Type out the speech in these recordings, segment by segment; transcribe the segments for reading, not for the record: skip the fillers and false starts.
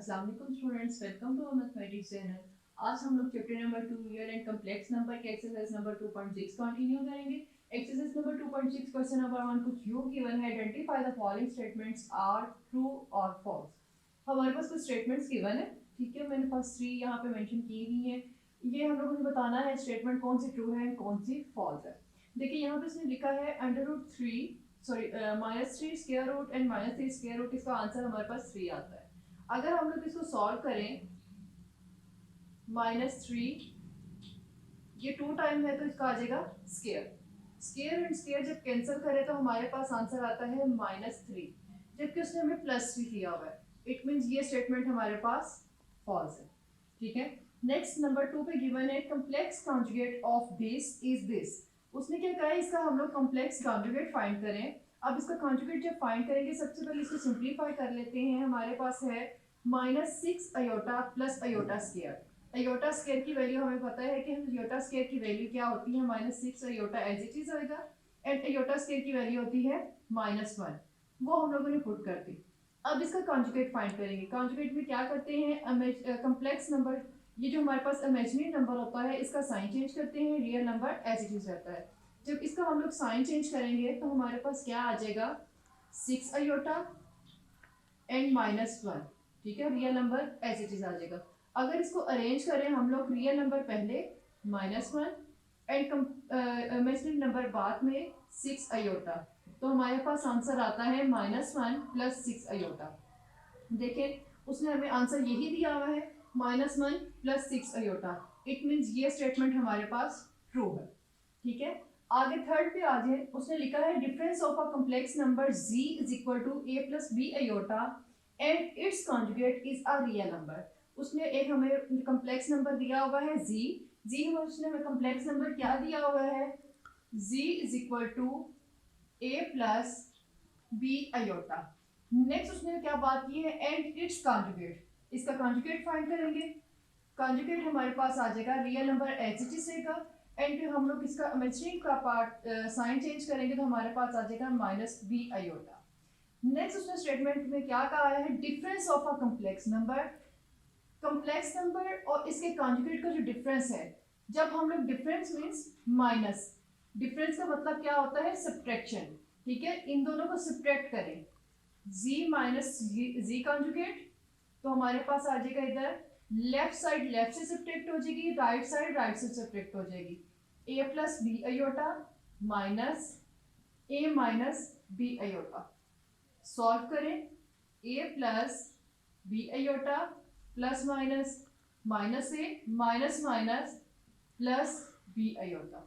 अस्सलाम वालेकुम students, welcome to mathematics channel. आज हम लोग chapter number 2 real and complex number के एक्सरसाइज नंबर 2.6 कंटिन्यू करेंगे। एक्सरसाइज नंबर 2.6 क्वेश्चन नंबर 1 कुछ यूं गिवन है, identify the following statements are true और फॉल्स। हमारे पास कुछ स्टेटमेंट्स गिवन है, ठीक है। मैंने फर्स्ट 3 यहाँ पे मेंशन की हुई है। ये हम लोगों ने बताना है स्टेटमेंट कौन सी ट्रू है कौन सी फॉल्स है। देखिए यहाँ पे इसने लिखा है -3 square root and -3 square root, इसका आंसर हमारे पास 3 आता है। अगर हम लोग इसको सॉल्व करें, -3 ये 2 टाइम है तो इसका आ जाएगा स्क्वायर। स्क्वायर एंड स्क्वायर जब कैंसिल करें तो हमारे पास आंसर आता है -3, जबकि उसने हमें +3 किया हुआ है। इट मींस ये स्टेटमेंट हमारे पास फॉल्स है, ठीक है। नेक्स्ट नंबर 2 पे गिवन है complex conjugate of this is this. उसने क्या कहा है, इसका हम लोग कॉम्प्लेक्स कॉन्जुगेट फाइंड करें। अब इसका कॉन्जुगेट जब फाइंड करेंगे, सबसे पहले इसको सिंपलीफाई कर लेते हैं। हमारे पास है -6 iota plus iota square. Iota square की वैल्यू हमें पता है कि अयोटा स्क्वायर की वैल्यू क्या होती है, -6 अयोटा एज इट इज होएगा, एंड अयोटा स्क्वायर की वैल्यू होती है -1। वो हम लोगों ने पुट कर दी। अब इसका कॉन्जुगेट फाइंड करेंगे। कॉन्जुगेट में क्या करते हैं, कॉम्प्लेक्स नंबर, ये जो हमारे पास इमेजिनरी नंबर होता है इसका साइन चेंज करते हैं, real number as it is रहता है। जब इसका हम लोग साइन चेंज करेंगे तो हमारे पास क्या आ जाएगा, 6 अयोटा एंड -1, ठीक है। Real number as it is आ जाएगा। अगर इसको अरेंज करें हम लोग, रियल नंबर पहले -1 एंड इमेजिनरी नंबर बाद में 6 अयोटा, तो हमारे पास आंसर आता है -1 प्लस 6 अयोटा। देखें उसने हमें आंसर यही दिया हुआ है, -1 प्लस 6 अयोटा। इट मीन्स ये स्टेटमेंट हमारे पास ट्रू है, ठीक है। आगे थर्ड पे आ जाए, उसने लिखा है difference of a complex number z is equal to a plus b iota and its conjugate is a real number. उसने एक हमें कॉम्प्लेक्स नंबर दिया हुआ है z हमें उसने हमें कॉम्प्लेक्स नंबर क्या दिया हुआ है, z is equal to a plus b iota. Next उसने क्या बात की है, एंड इट्स कॉन्जुगेट, इसका कॉन्जुगेट फाइंड करेंगे। कॉन्जुगेट हमारे पास आ जाएगा रियल नंबर एच एच रहेगा, एंड फिर हम लोग इसका इमेजिनरी का पार्ट साइन चेंज करेंगे तो हमारे पास आ जाएगा -b अयोटा। नेक्स्ट उसने स्टेटमेंट में क्या कहा है, difference of a complex number. Complex number और इसके कॉन्जुगेट का जो डिफरेंस है, जब हम लोग डिफरेंस मींस माइनस, डिफरेंस का मतलब क्या होता है, सब्ट्रैक्शन, ठीक है। इन दोनों को सब्ट्रैक्ट करें, z माइनस z कॉन्जुगेट, तो हमारे पास आ जाएगा इधर लेफ्ट साइड लेफ्ट से सब्ट्रैक्ट हो जाएगी, राइट साइड राइट से सब्ट्रैक्ट हो जाएगी। a plus b iota minus a minus b iota. Solve करें, a plus b iota plus minus minus a minus minus plus b iota,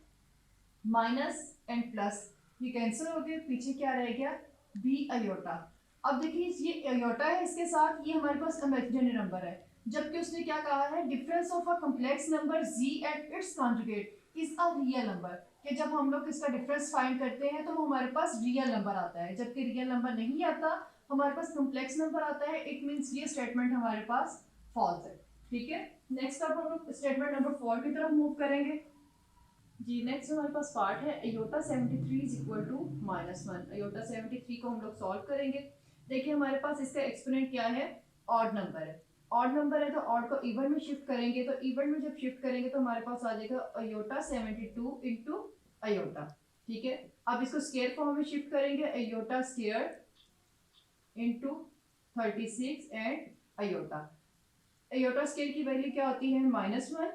minus and plus ये cancel हो गए, पीछे क्या रह गया, बी अयोटा। अब देखिए ये अयोटा है, इसके साथ ये हमारे पास इमेजिनरी नंबर है, जबकि उसने क्या कहा है, difference of a complex number z at its conjugate is a real number, कि जब हम लोग इसका डिफरेंस फाइंड करते हैं तो हमारे पास रियल नंबर आता है, जबकि रियल नंबर नहीं आता, हमारे पास कॉम्प्लेक्स नंबर आता है। इट मींस ये स्टेटमेंट हमारे पास फॉल्स है, ठीक है। नेक्स्ट अब हम लोग स्टेटमेंट नंबर 4 की तरफ मूव करेंगे। जी नेक्स्ट हमारे पास पार्ट है iota 73 is equal to -1। Iota 73 को हम लोग सॉल्व करेंगे। देखिए हमारे पास इसका एक्सपोनेंट क्या है, ऑड नंबर है। ऑड नंबर है तो ऑड को इवन में शिफ्ट करेंगे, तो इवन में जब शिफ्ट करेंगे तो हमारे पास आ जाएगा अयोटा 72 इंटू अयोटा, ठीक है। अब इसको स्क्वायर फॉर्म में शिफ्ट करेंगे, iota square into 36 and iota. Iota square की वैल्यू क्या होती है, -1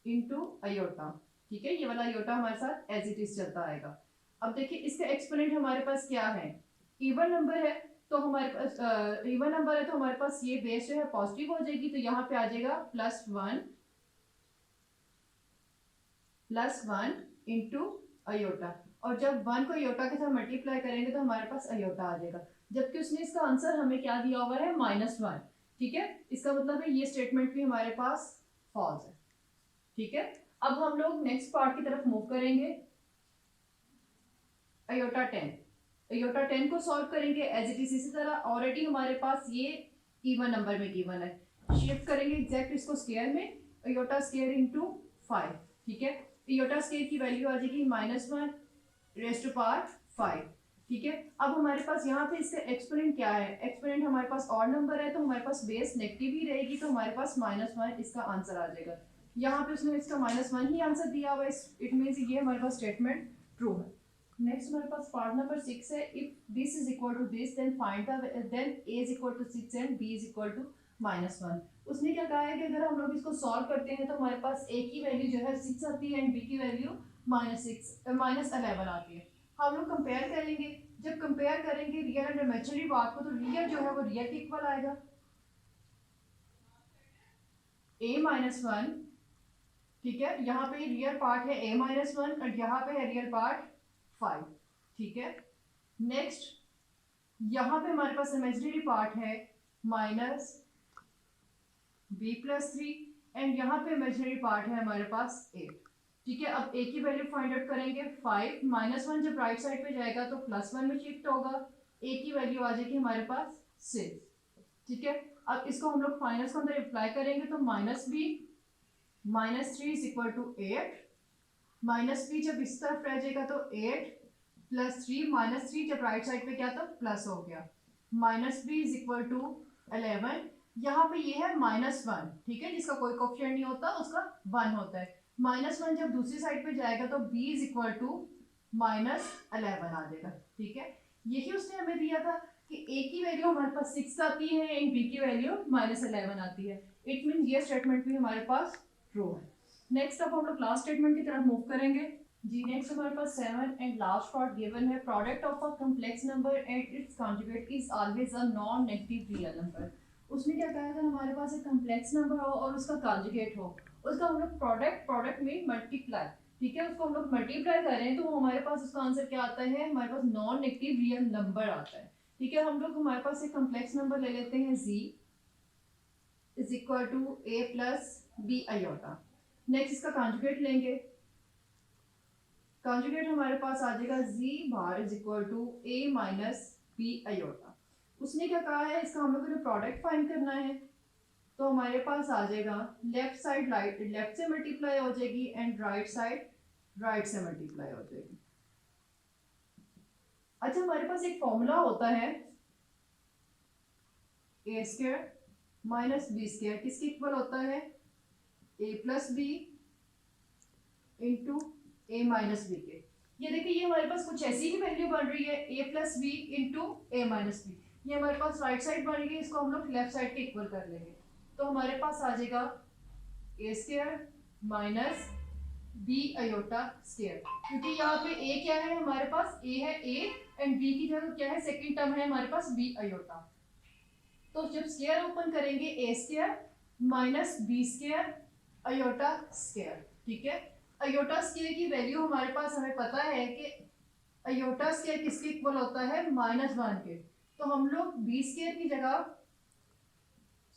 इंटू अयोटा, ठीक है। ये वाला अयोटा हमारे साथ एज इट इज चलता आएगा। अब देखिए इसका एक्सपोनेंट हमारे पास क्या है, इवन नंबर है, तो हमारे पास इवन नंबर है तो हमारे पास ये बेस जो है पॉजिटिव हो जाएगी, तो यहाँ पे आ जाएगा +1 इंटू अयोटा, और जब 1 को अयोटा के साथ मल्टीप्लाई करेंगे तो हमारे पास अयोटा आ जाएगा, जबकि उसने इसका आंसर हमें क्या दिया हुआ है, -1, ठीक है। इसका मतलब है ये स्टेटमेंट भी हमारे पास फॉल्स है, ठीक है। अब हम लोग नेक्स्ट पार्ट की तरफ मूव करेंगे। अयोटा 10, अयोटा 10 को सॉल्व करेंगे एज इट इज इसी तरह, ऑलरेडी हमारे पास ये इवन नंबर में गिवन है, शिफ्ट करेंगे एग्जैक्ट इसको स्क्वायर में, अयोटा स्क्वायर इंटू 5, ठीक है। अयोटा स्क्वायर की वैल्यू आ जाएगी -1 रेज़ टू पावर 5। ठीक है। अब हमारे पास यहाँ पे इसका एक्सपोनेंट क्या है, एक्सपोनेंट हमारे पास ऑड नंबर है तो हमारे पास बेस नेगेटिव ही रहेगी, तो हमारे पास -1 इसका आंसर आ जाएगा। यहाँ पे उसने इसका -1 ही आंसर दिया हुआ है, इट मीन्स ये हमारे पास स्टेटमेंट ट्रू है। नेक्स्ट हमारे पास पार्ट नंबर 6 है, if this is equal to this then find the then a is equal to 6 and b is equal to -1। उसने क्या कहा है कि अगर हम लोग इसको सॉल्व करते हैं तो हमारे पास a की वैल्यू जो है 6 आती है एंड b की वैल्यू -11 आती है। हम लोग कंपेयर करेंगे, जब कंपेयर करेंगे रियल एंड इमेजिनरी पार्ट को तो रियल जो है वो रियल के इक्वल आएगा, a-1, ठीक है। यहाँ पे रियल पार्ट है a-1 और यहाँ पे है रियल पार्ट 5, ठीक है। नेक्स्ट यहाँ पे हमारे पास इमेजिनरी पार्ट है -b+3 एंड यहाँ पे इमेजिनरी पार्ट है हमारे पास 8, ठीक है। अब a की वैल्यू फाइंड आउट करेंगे 5, -1 जब राइट साइड पे जाएगा तो +1 में शिफ्ट होगा, a की वैल्यू आ जाएगी हमारे पास 6, ठीक है। अब इसको हम लोग फाइनल्स के अंदर अप्लाई करेंगे तो -3 इज इक्वल टू 8, -b जब इस तरफ रह जाएगा तो 8 +3 -3 जब राइट साइड पे क्या तो प्लस हो गया, -b इज इक्वल टू 11। यहाँ पे ये है -1, ठीक है, जिसका कोई कोएफिशिएंट नहीं होता उसका 1 होता है। -1 जब दूसरी साइड पे जाएगा तो b इज इक्वल टू -11 आ जाएगा, ठीक है। यही उसने हमें दिया था कि a की वैल्यू हमारे पास 6 आती है एंड b की वैल्यू -11 आती है, इट मीन ये स्टेटमेंट भी हमारे पास ट्रू है। नेक्स्ट अब हम लोग लास्ट स्टेटमेंट की तरफ मूव करेंगे जी। नेक्स्ट हमारे पास 7 एंड लास्ट पार्ट गिवन है, product of a complex number and its conjugate is always a non negative real number. उसने क्या कहा था, हमारे पास एक कॉम्प्लेक्स नंबर हो और उसका कॉन्जुगेट हो, उसका हम लोग प्रोडक्ट में मल्टीप्लाई, ठीक है, उसको हम लोग मल्टीप्लाई करें तो हमारे पास उसका आंसर क्या आता है, हमारे पास नॉन नेगेटिव रियल नंबर आता है, ठीक है। हम लोग हमारे पास एक कॉम्प्लेक्स नंबर ले लेते हैं z is equal to a plus b iota. Next इसका कॉन्जुगेट लेंगे, कॉन्जुगेट हमारे पास आ जाएगा z bar is equal to a minus b iota. उसने क्या कहा है, इसका हम लोग को प्रोडक्ट फाइंड करना है तो हमारे पास आ जाएगा लेफ्ट साइड लेफ्ट से मल्टीप्लाई हो जाएगी एंड राइट साइड राइट से मल्टीप्लाई हो जाएगी। अच्छा हमारे पास एक फॉर्मूला होता है a square minus b square, किसके इक्वल होता है, a plus b into a minus b के। ये देखिए ये हमारे पास कुछ ऐसी ही वैल्यू बन रही है a plus b into a minus b, ये हमारे पास राइट साइड बन रही है, इसको हम लोग लेफ्ट साइड के इक्वल कर लेंगे तो हमारे पास आ जाएगा a square minus b iota square, क्योंकि यहाँ पे a क्या है हमारे पास, a है a एंड b की जगह क्या है, सेकंड टर्म है हमारे पास b आयोटा। तो जब स्क्वायर ओपन करेंगे a square minus b square iota square, ठीक है। आयोटा स्क्वायर की वैल्यू हमारे पास हमें पता है कि आयोटा स्क्वायर किसके इक्वल होता है, -1 के, तो हम लोग बी स्क्वायर की जगह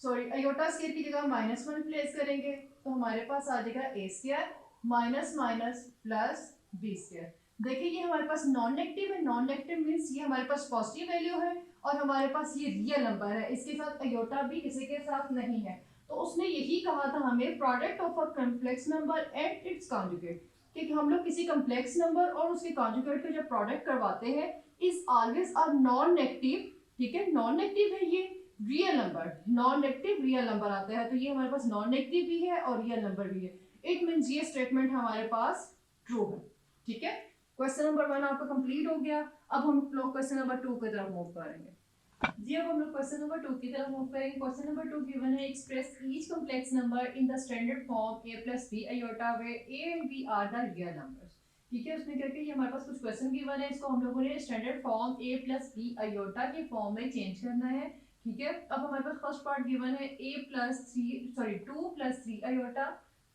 आयोटा स्क्वायर की जगह -1 प्लेस करेंगे तो हमारे पास आ जाएगा a square minus minus plus b square. देखिए ये हमारे पास नॉन नेगेटिव है, नॉन नेगेटिव मींस ये हमारे पास पॉजिटिव वैल्यू है और हमारे पास ये रियल नंबर है, इसके साथ आयोटा भी किसी के साथ नहीं है। तो उसने यही कहा था हमें product of a complex number and its conjugate, कि हम लोग किसी कॉम्प्लेक्स नंबर और उसके कॉन्जुगेट का जब प्रोडक्ट करवाते हैं is always a non negative, ठीक है, नॉन नेगेटिव है ये real number, non negative real number आता है, तो ये हमारे पास नॉन नेगेटिव भी है और रियल नंबर भी है, इट मींस ये स्टेटमेंट हमारे पास ट्रू है, ठीक है। क्वेश्चन नंबर 1 आपका कंप्लीट हो गया। अब हम लोग क्वेश्चन नंबर 2 की तरफ मूव करेंगे जी। अब हम लोग क्वेश्चन नंबर 2 की तरफ मूव करेंगे। क्वेश्चन नंबर 2 गिवन है, express each complex number in the standard form a plus b iota where a and b are the real numbers, ठीक है। उसने करके ये हमारे पास कुछ क्वेश्चन गिवन है, इसको हम लोगों ने standard form a plus b iota के फॉर्म में चेंज करना है, ठीक है। अब हमारे पास फर्स्ट पार्ट गिवन है two plus three iota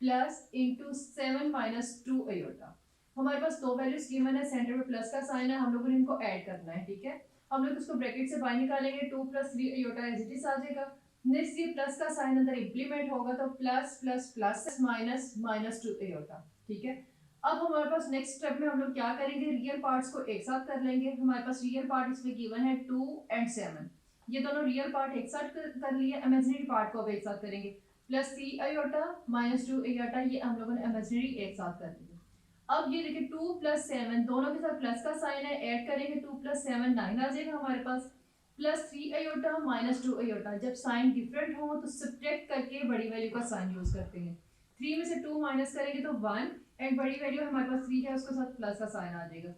plus into 7 minus 2 iota. हमारे पास दो वैल्यूज गिवन है, सेंटर में प्लस का साइन है, हम लोगों ने इनको ऐड करना है, ठीक है। हम लोग इसको ब्रैकेट से बाहर निकालेंगे, 2 plus 3 iota as it is आ जाएगा। नेक्स्ट ये प्लस का साइन अंदर इंप्लीमेंट होगा तो plus plus plus minus minus 2 iota, ठीक है। अब हमारे पास नेक्स्ट स्टेप में हम लोग क्या करेंगे, रियल पार्ट्स को एक साथ कर लेंगे। हमारे पास रियल पार्ट इसमें गिवन है 2 एंड 7, ये दोनों रियल पार्ट एक साथ कर लिए, इमेजिनरी पार्ट को अब एक साथ करेंगे, प्लस 3 आयोटा माइनस 2 आयोटा, ये हम लोगों ने इमेजिनरी एक साथ कर लिया। अब ये देखिए 2 + 7 दोनों के साथ प्लस का साइन है, ऐड करेंगे 2 + 7 9 आ जाएगा हमारे पास, प्लस 3 अयोटा -2 अयोटा। जब साइन डिफरेंट हो तो सब्ट्रैक्ट करके बड़ी वैल्यू का साइन यूज करते हैं। 3 में से 2 माइनस करेंगे तो 1 एंड बड़ी वैल्यू हमारे पास 3 है, उसके साथ प्लस का साइन आ जाएगा।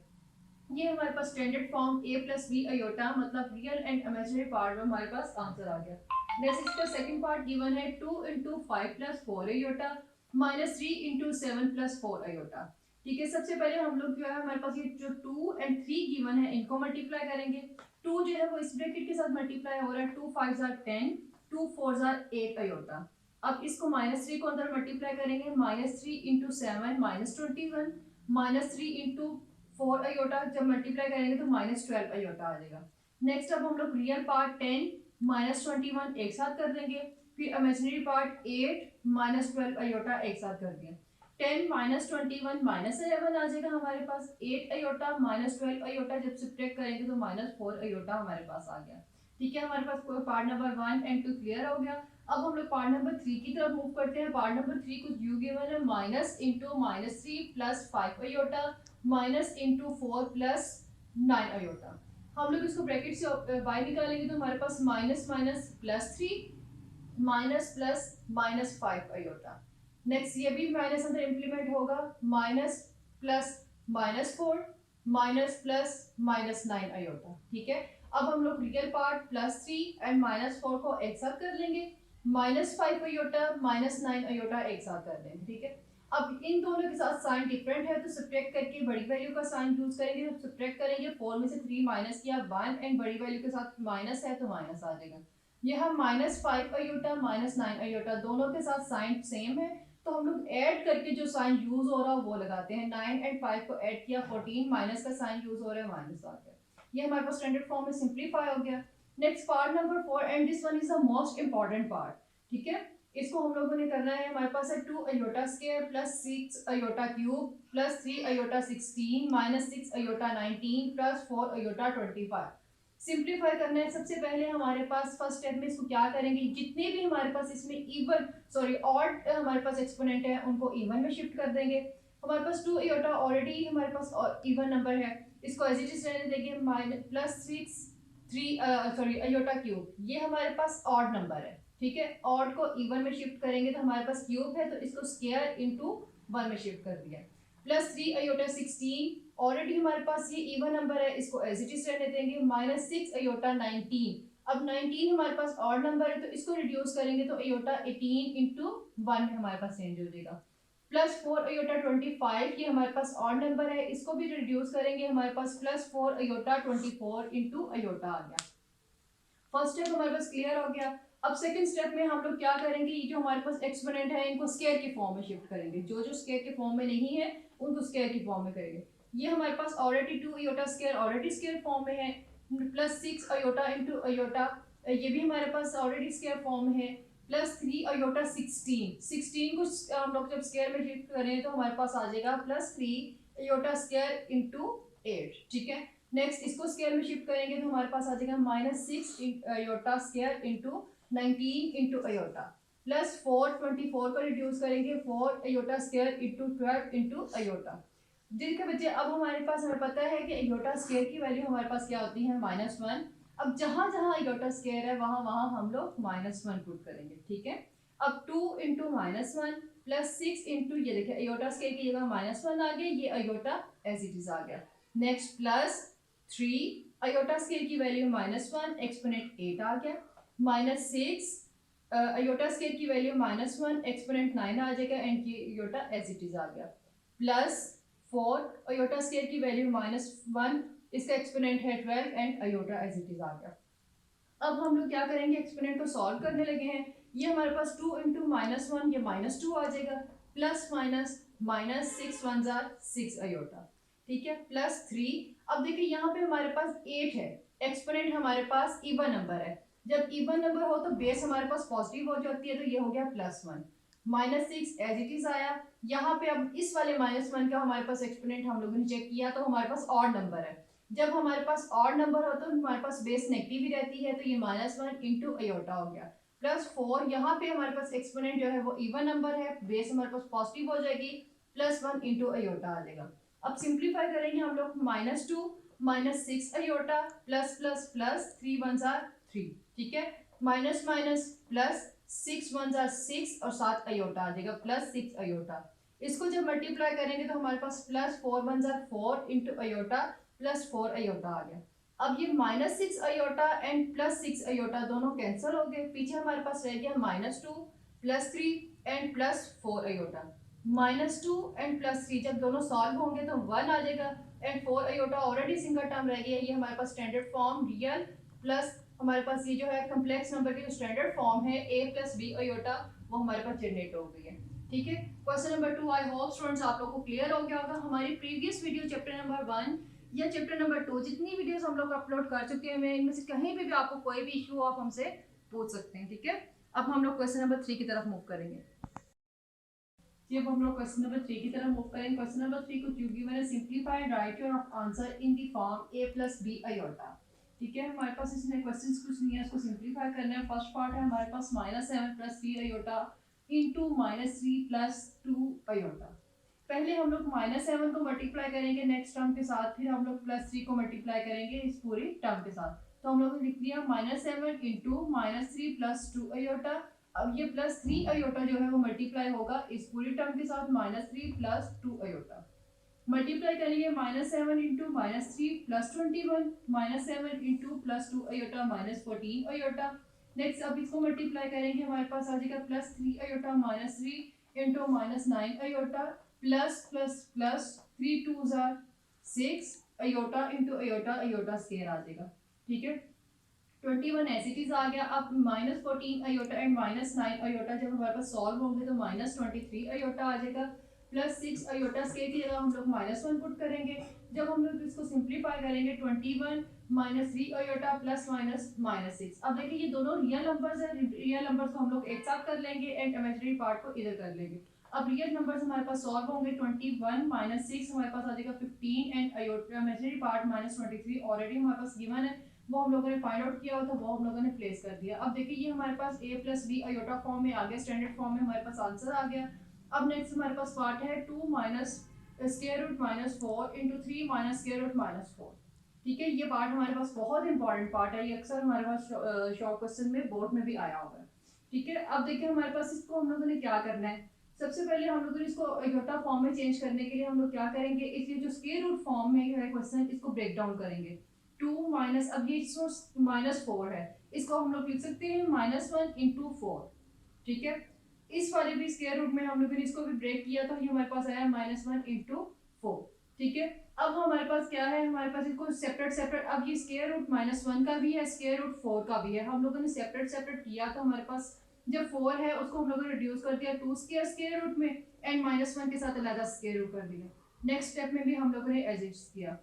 ये हमारे पास standard form a + b iota मतलब रियल एंड इमेजिनरी पार्ट में हमारे पास आंसर आ गया। नेक्स्ट इसका सेकंड पार्ट गिवन है 2 × 5 + 4 अयोटा -3 × 7 + 4 अयोटा। ठीक है, सबसे पहले हम लोग जो है हमारे पास ये जो 2 और 3 गिवन है इनको मल्टीप्लाई करेंगे। 2 जो है वो इस ब्रैकेट के साथ मल्टीप्लाई हो रहा है, 2 5 * 10, 2 4 * 8 अयोटा। अब इसको -3 को अंदर मल्टीप्लाई करेंगे, -3 × 7 -21, -3 × 4 अयोटा जब मल्टीप्लाई करेंगे तो -12 अयोटा आ जाएगा। नेक्स्ट अब हम लोग रियल पार्ट 10 -21 एक साथ कर देंगे, फिर इमेजिनरी पार्ट 8 -12 अयोटा एक साथ कर दिया। 10 -21 -11 आ जाएगा हमारे पास, 8 अयोटा -12 अयोटा जब सब्ट्रैक्ट करेंगे तो -4 अयोटा हमारे पास आ गया। ठीक है, हमारे पास पार्ट नंबर 1 एंड 2 क्लियर हो गया। अब हम लोग पार्ट नंबर 3 की तरफ मूव करते हैं। पार्ट नंबर 3 कुछ यू गिवन है, -3 + 5 अयोटा -4 + 9 अयोटा। हम लोग इसको ब्रैकेट से बाय निकालेंगे तो हमारे पास -+3 -+-5 अयोटा। नेक्स्ट ये भी माइनस अंदर इंप्लीमेंट होगा, -+-4 -+-9 अयोटा। ठीक है, अब हम लोग रियल पार्ट +3 एंड -4 को एक साथ कर लेंगे, -5 अयोटा -9 अयोटा एक साथ कर देंगे। ठीक है, अब इन दोनों के साथ साइन डिफरेंट है तो सब्ट्रैक्ट करके बड़ी वैल्यू का साइन यूज करेंगे। जब सब्ट्रैक्ट करेंगे 4 में से 3 माइनस किया 1 एंड बड़ी वैल्यू के साथ माइनस है तो माइनस आ जाएगा। यह -5 अयोटा -9 अयोटा दोनों के साथ साइन सेम है तो हम लोग ऐड करके जो साइन यूज हो रहा है वो लगाते हैं। 9 एंड 5 को ऐड किया 14, माइनस का साइन यूज हो रहा है, माइनस आ गया। ये हमारे पास स्टैंडर्ड फॉर्म में सिंप्लीफाई हो गया। Next part number 4 and this one is the most important part. ठीक है, इसको हम लोगों ने करना है। हमारे पास है 2 iota square plus 6 iota cube plus 3 iota 16 minus 6 iota 19 plus 4 iota 25। Simplify करना है। सबसे पहले हमारे पास फर्स्ट स्टेप में इसको क्या करेंगे, जितने भी हमारे पास इसमें ऑड हमारे पास एक्सपोनेंट है उनको इवन में शिफ्ट कर देंगे। हमारे पास 2 अयोटा ऑलरेडी हमारे पास इवन नंबर है, इसको एज इट इज रहने देंगे। +3 अयोटा क्यूब ये हमारे पास ऑड नंबर है। ठीक है, ऑड को इवन में शिफ्ट करेंगे तो हमारे पास क्यूब है तो इसको स्क्वायर इनटू 1 में शिफ्ट कर दिया। +3 अयोटा 16 ऑलरेडी हमारे पास ये इवन नंबर है, इसको एज इट इज रहने देंगे। -6 अयोटा 19, अब 19 हमारे पास ऑड नंबर है तो इसको रिड्यूस करेंगे तो अयोटा 18 इंटू 1 हमारे पास चेंज हो जाएगा। +4 अयोटा 25 ये हमारे पास ऑड नंबर है, इसको भी रिड्यूस करेंगे, हमारे पास +4 अयोटा 24 इंटू अयोटा आ गया। फर्स्ट स्टेप हमारे पास क्लियर हो गया। अब सेकंड स्टेप में हम लोग क्या करेंगे, ये जो हमारे पास एक्सपोनेंट है इनको स्क्वायर की फॉर्म में शिफ्ट करेंगे। जो जो स्क्वायर के फॉर्म में नहीं है उनको स्क्वायर की फॉर्म में करेंगे। ये हमारे पास already 2 iota square already square form में है, +6 अयोटा इंटू अयोटा ये भी हमारे पास ऑलरेडी स्क्वायर फॉर्म है, +3 अयोटा 16 को हम लोग जब स्क्वायर में शिफ्ट करें तो हमारे पास आ जाएगा +3 अयोटा स्क्वायर इंटू 8। ठीक है, नेक्स्ट इसको स्क्वायर में शिफ्ट करेंगे तो हमारे पास आ जाएगा -6 iota square into 19 into iota +4 24 को रिड्यूस करेंगे 4 iota square into 12 into iota. जिनके बच्चे अब हमारे पास हमें पता है कि अयोटा स्क्वायर की वैल्यू हमारे पास क्या होती है -1। अब जहां जहां अयोटा स्क्वायर है वहां वहां हम लोग -1 पुट करेंगे। ठीक है, अब 2 इंटू -1 +6 इंटू ये देखिए अयोटा स्क्वायर की जगह -1 आ गया, ये अयोटा एज इट इज आ गया। नेक्स्ट +3 अयोटा स्क्वायर की वैल्यू -1 एक्सपोनेंट 8 आ गया, -6 अयोटा स्क्वायर की वैल्यू -1 एक्सपोनेंट 9 आ जाएगा एंड ये अयोटा एज इट इज आ गया। +4 अयोटा स्क्वायर की वैल्यू -1 इसका एक्सपोनेंट है 12 and iota as it is आ गया। अब हम लोग क्या करेंगे, एक्सपोनेंट को सॉल्व करने लगे हैं। ये हमारे पास 2 इंटू -1 ये -2 आ जाएगा, प्लस माइनस -6 1 जार 6 अयोटा। ठीक है, +3 अब देखिए यहाँ पे हमारे पास 8 है, एक्सपोनेंट हमारे पास इवन नंबर है। जब इवन नंबर हो तो बेस हमारे पास पॉजिटिव हो जाती है तो ये हो गया +1। -6 एज इट इज आया। यहाँ पे अब इस वाले -1 का हमारे पास एक्सपोनेंट हम लोगों ने चेक किया तो हमारे पास ऑड नंबर है। जब हमारे पास ऑड नंबर हो तो हमारे पास बेस नेगेटिव ही रहती है तो ये -1 इंटू अयोटा हो गया। +4 यहाँ पे हमारे पास एक्सपोनेंट जो है वो इवन नंबर है, बेस हमारे पास पॉजिटिव हो जाएगी +1 इंटू अयोटा आ जाएगा। अब सिंप्लीफाई करेंगे हम लोग, -2 -6 अयोटा प्लस 3 1 3, ठीक है, माइनस माइनस प्लस 6 1 6 और 7 अयोटा आ जाएगा +6 अयोटा। इसको जब मल्टीप्लाई करेंगे तो हमारे पास +4 1 4 इंटू अयोटा +4 अयोटा आ गया। अब ये -6 अयोटा एंड +6 अयोटा दोनों कैंसिल हो गए, पीछे हमारे पास रह गया -2 +3 एंड +4 अयोटा। -2 एंड +3 जब दोनों सॉल्व होंगे तो 1 आ जाएगा and 4 iota already single term रह गया, ये हमारे पास स्टैंडर्ड फॉर्म रियल प्लस हमारे पास ये जो है कम्प्लेक्स नंबर की जो स्टैंडर्ड फॉर्म है a + b अयोटा वो हमारे पास जनरेट हो गई है। ठीक है, question number 2 I hope students आप लोगों को क्लियर हो गया होगा। हमारी प्रीवियस वीडियो चैप्टर नंबर 1 या चैप्टर नंबर 2 जितनी वीडियोस हम लोग अपलोड कर चुके हैं, इनमें से कहीं पे भी आपको कोई भी इशू आप हमसे पूछ सकते हैं। ठीक है, अब हम लोग क्वेश्चन नंबर 3 की तरफ मूव करेंगे। जब हम लोग क्वेश्चन नंबर 3 की तरफ मूव करेंगे, क्वेश्चन नंबर 3 को यू गिवन है simplify and write your answer in the form a + b iota. ठीक है, हमारे पास इसमें क्वेश्चंस कुछ नहीं है, इसको सिंपलीफाई करना है। फर्स्ट पार्ट है हमारे पास -7 + 3 अयोटा इंटू -3 + 2 अयोटा। पहले हम लोग -7 को मल्टीप्लाई करेंगे नेक्स्ट टर्म के साथ, फिर हम लोग +3 को मल्टीप्लाई करेंगे इस पूरी टर्म के साथ। तो हम लोग ने लिख दिया -7 इंटू -3 + 2 अयोटा। अब ये +3 अयोटा जो है वो मल्टीप्लाई होगा इस पूरी टर्म के साथ -3 + 2 अयोटा। मल्टीप्लाई करेंगे -7 into -3 +21 -7 into +2 iota -14 iota. Next अब इसको मल्टीप्लाई करेंगे, हमारे पास आ जाएगा +3 iota -3 into -9 iota plus plus plus 3 2 6 iota into iota, iota square आ जाएगा। ठीक है, 21 ऐसी चीज आ गया। अब -14 अयोटा एंड -9 अयोटा जब हमारे पास सॉल्व होंगे तो -23 अयोटा आ जाएगा +6 अयोटा स्केयर की जगह हम लोग -1 पुट करेंगे। जब हम लोग इसको सिंप्लीफाई करेंगे 21 -3 अयोटा प्लस -6। अब देखिए ये दोनों रियल नंबर्स है, रियल नंबर्स को हम लोग एक साथ कर लेंगे एंड इमेजिनरी पार्ट को इधर कर लेंगे। अब रियल नंबर्स हमारे पास सॉल्व होंगे, 21 -6 हमारे पास आ जाएगा 15 and iota imaginary part -23 already हमारे पास गिवन है, वो हम लोगों ने फाइंड आउट किया था, वो हम लोगों ने प्लेस कर दिया। अब देखिए ये हमारे पास a + b अयोटा फॉर्म में आ गया, स्टैंडर्ड फॉर्म में हमारे पास आंसर आ गया। अब नेक्स्ट हमारे पास पार्ट है 2 -√-4 इंटू 3 -√-4। ठीक है, ये पार्ट हमारे पास बहुत इंपॉर्टेंट पार्ट है, ये अक्सर हमारे पास शॉर्ट क्वेश्चन में बोर्ड में भी आया होगा। ठीक है, अब देखिए हमारे पास इसको हम लोगों ने क्या करना है, सबसे पहले हम लोगों ने इसको अयोटा फॉर्म में चेंज करने के लिए हम लोग क्या करेंगे, इसलिए जो स्क्वायर रूट फॉर्म में है क्वेश्चन, इसको ब्रेक डाउन करेंगे। 2 माइनस, अब ये -4 है, इसको हम लोग लिख सकते हैं -1 इंटू 4। ठीक है, इस वाले भी स्क्वायर रूट में हम लोगों ने इसको भी ब्रेक किया तो ये हमारे पास आया -1 इंटू 4। ठीक है, अब हमारे पास क्या है, हमारे पास इसको सेपरेट सेपरेट, अब ये स्क्वायर रूट -1 का भी है, स्क्वायर रूट 4 का भी है, हम लोगों ने सेपरेट सेपरेट किया तो हमारे पास जब 4 है उसको हम लोगों ने रिड्यूस कर दिया 2 स्क्वायर रूट में एंड -1 के साथ अलग स्क्वायर रूट कर दिया। नेक्स्ट स्टेप में भी हम लोगों ने एडजस्ट किया।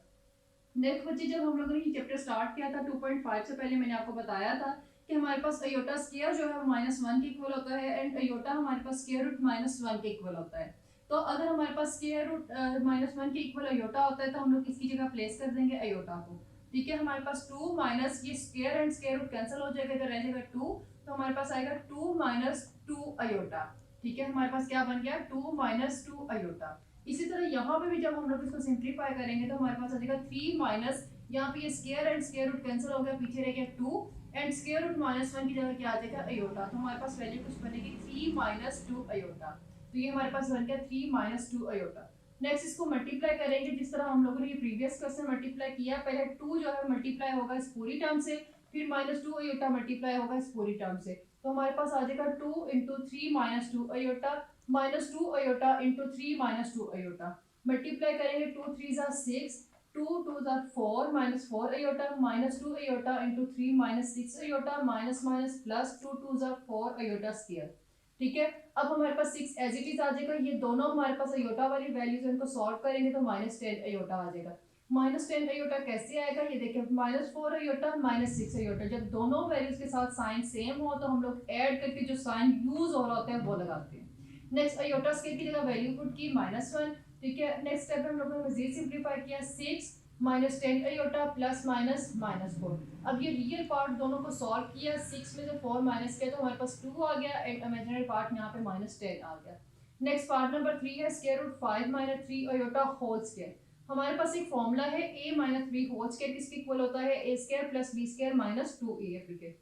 नेक्स्ट बच्चे जब हम लोगों ने ये चैप्टर स्टार्ट किया था 2.5 से पहले मैंने आपको बताया था कि हमारे पास अयोटा स्क्वायर जो है वो -1 के इक्वल होता है एंड अयोटा हमारे पास स्क्वायर रूट -1 के इक्वल होता है। तो अगर हमारे पास स्क्वायर रूट -1 के इक्वल अयोटा होता है तो हम लोग इसकी जगह प्लेस कर देंगे अयोटा को। ठीक है, हमारे पास 2 माइनस ये square and square root cancel हो जाएगा, इधर रह जाएगा 2, तो हमारे पास आएगा 2 - 2 अयोटा। ठीक है, हमारे पास क्या बन गया 2 - 2 अयोटा। इसी तरह यहाँ पे भी जब हम लोग इसको सिंप्लीफाई करेंगे तो हमारे पास आ जाएगा 3 माइनस, यहाँ पे ये square and square root cancel हो गया, पीछे रह गया 2 एंड स्क्वायर रूट -1 की जगह क्या आ जाएगा अयोटा, तो हमारे पास वैल्यू कुछ बनेगी 3 - 2 अयोटा। तो ये हमारे पास बन गया 3 - 2 अयोटा। नेक्स्ट इसको मल्टीप्लाई करेंगे जिस तरह हम लोगों ने ये प्रीवियस क्वेश्चन मल्टीप्लाई किया, पहले 2 जो है मल्टीप्लाई होगा इस पूरी टर्म से, फिर -2 अयोटा मल्टीप्लाई होगा इस पूरी टर्म से, तो हमारे पास आ जाएगा 2 into 3 - 2 iota -2 iota into 3 - 2 iota. Multiply करेंगे 2 3 6, 2 2 4 -4 iota -2 iota into 3 - 6 iota minus plus 2 2 4 iota square. ठीक है, अब हमारे पास 6 एज इट इज आ जाएगा, ये दोनों हमारे पास अयोटा वाली वैल्यूज इनको सॉल्व करेंगे तो -10 अयोटा आ जाएगा। -10 अयोटा कैसे आएगा, ये देखिए -4 अयोटा -6 अयोटा, जब दोनों वैल्यूज के साथ साइन सेम हो तो हम लोग ऐड करके जो साइन यूज हो रहा होता है वो लगाते हैं। नेक्स्ट अयोटा स्क्वायर की जगह वैल्यू पुट की -1। ठीक है, नेक्स्ट स्टेप में हम लोगों ने मजीद सिंप्लीफाई किया 6 -10 अयोटा प्लस -4। अब ये रियल पार्ट दोनों को सॉल्व किया, 6 में से 4 माइनस किया तो हमारे पास 2 आ गया एंड इमेजिनरी पार्ट यहाँ पे -10 आ गया। नेक्स्ट पार्ट नंबर 3 है square root 5 minus 3 iota whole square. हमारे पास एक फॉर्मूला है a माइनस 3 होल स्क्वायर किसके इक्वल होता है a square plus b square minus 2ab के।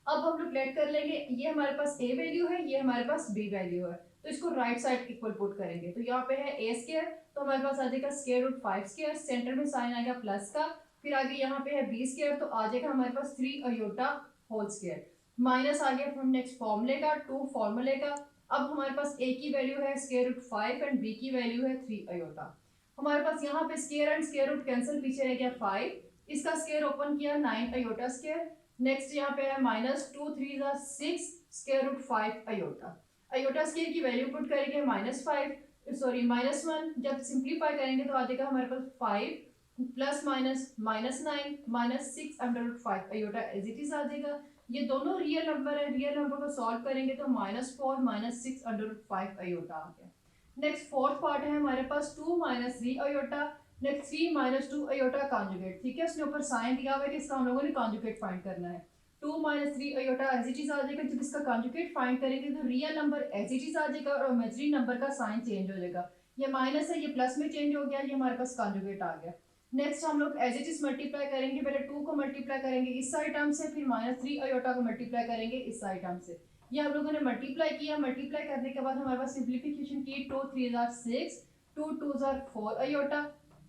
अब हम लोग लेट कर लेंगे, ये हमारे पास a वैल्यू है, ये हमारे पास b वैल्यू है, तो इसको राइट साइड इक्वल पुट करेंगे। तो यहाँ पे है a स्क्वायर, तो हमारे पास आ जाएगा स्क्वायर रूट 5 स्क्वायर, सेंटर में साइन आएगा प्लस का, फिर आगे यहाँ पे है b स्क्वायर, तो आ जाएगा हमारे पास 3 अयोटा होल स्क्वायर, माइनस आ गया फ्रॉम नेक्स्ट फॉर्मूले का टू फॉर्मूले का। अब हमारे पास a की वैल्यू है स्क्वायर रूट 5 एंड b की वैल्यू है 3 अयोटा। हमारे पास यहाँ पे square and square root cancel, पीछे रह गया 5, इसका स्क्वायर ओपन किया 9 अयोटा स्क्वायर। नेक्स्ट यहाँ पे है minus 2 3 6 square root 5 iota. Iota square की वैल्यू पुट करेंगे -5 सॉरी -1, जब सिंप्लीफाई करेंगे तो आ जाएगा हमारे पास 5 plus minus -9 -6 under root 5 iota as it is आ जाएगा। ये दोनों रियल नंबर है, रियल नंबर को सॉल्व करेंगे तो -4 -6 अंडर रूट 5 अयोटा आ गया। नेक्स्ट फोर्थ पार्ट है हमारे पास 2 3 अयोटा, नेक्स्ट 3 -2 अयोटा कॉन्जुगेट। ठीक है, उसने ऊपर साइन दिया हुआ है कि इसका हम लोगों ने कॉन्जुगेट फाइंड करना है। 2 3 अयोटा एज इट इज आ जाएगा, जब इसका कॉन्जुगेट फाइंड करेंगे तो real number as it is आ जाएगा और इमेजिनरी नंबर का साइन चेंज हो जाएगा। ये माइनस है, ये प्लस में चेंज हो गया, ये हमारे पास कॉन्जुगेट आ गया। नेक्स्ट हम लोग एज इट इज मल्टीप्लाई करेंगे, पहले 2 को मल्टीप्लाई करेंगे इस साइड टर्म से, फिर -3 अयोटा को मल्टीप्लाई करेंगे इस साइड टर्म से। ये हम लोगों ने मल्टीप्लाई किया, मल्टीप्लाई करने के बाद हमारे पास सिंप्लीफिकेशन की 2 3 6 2 2 4 iota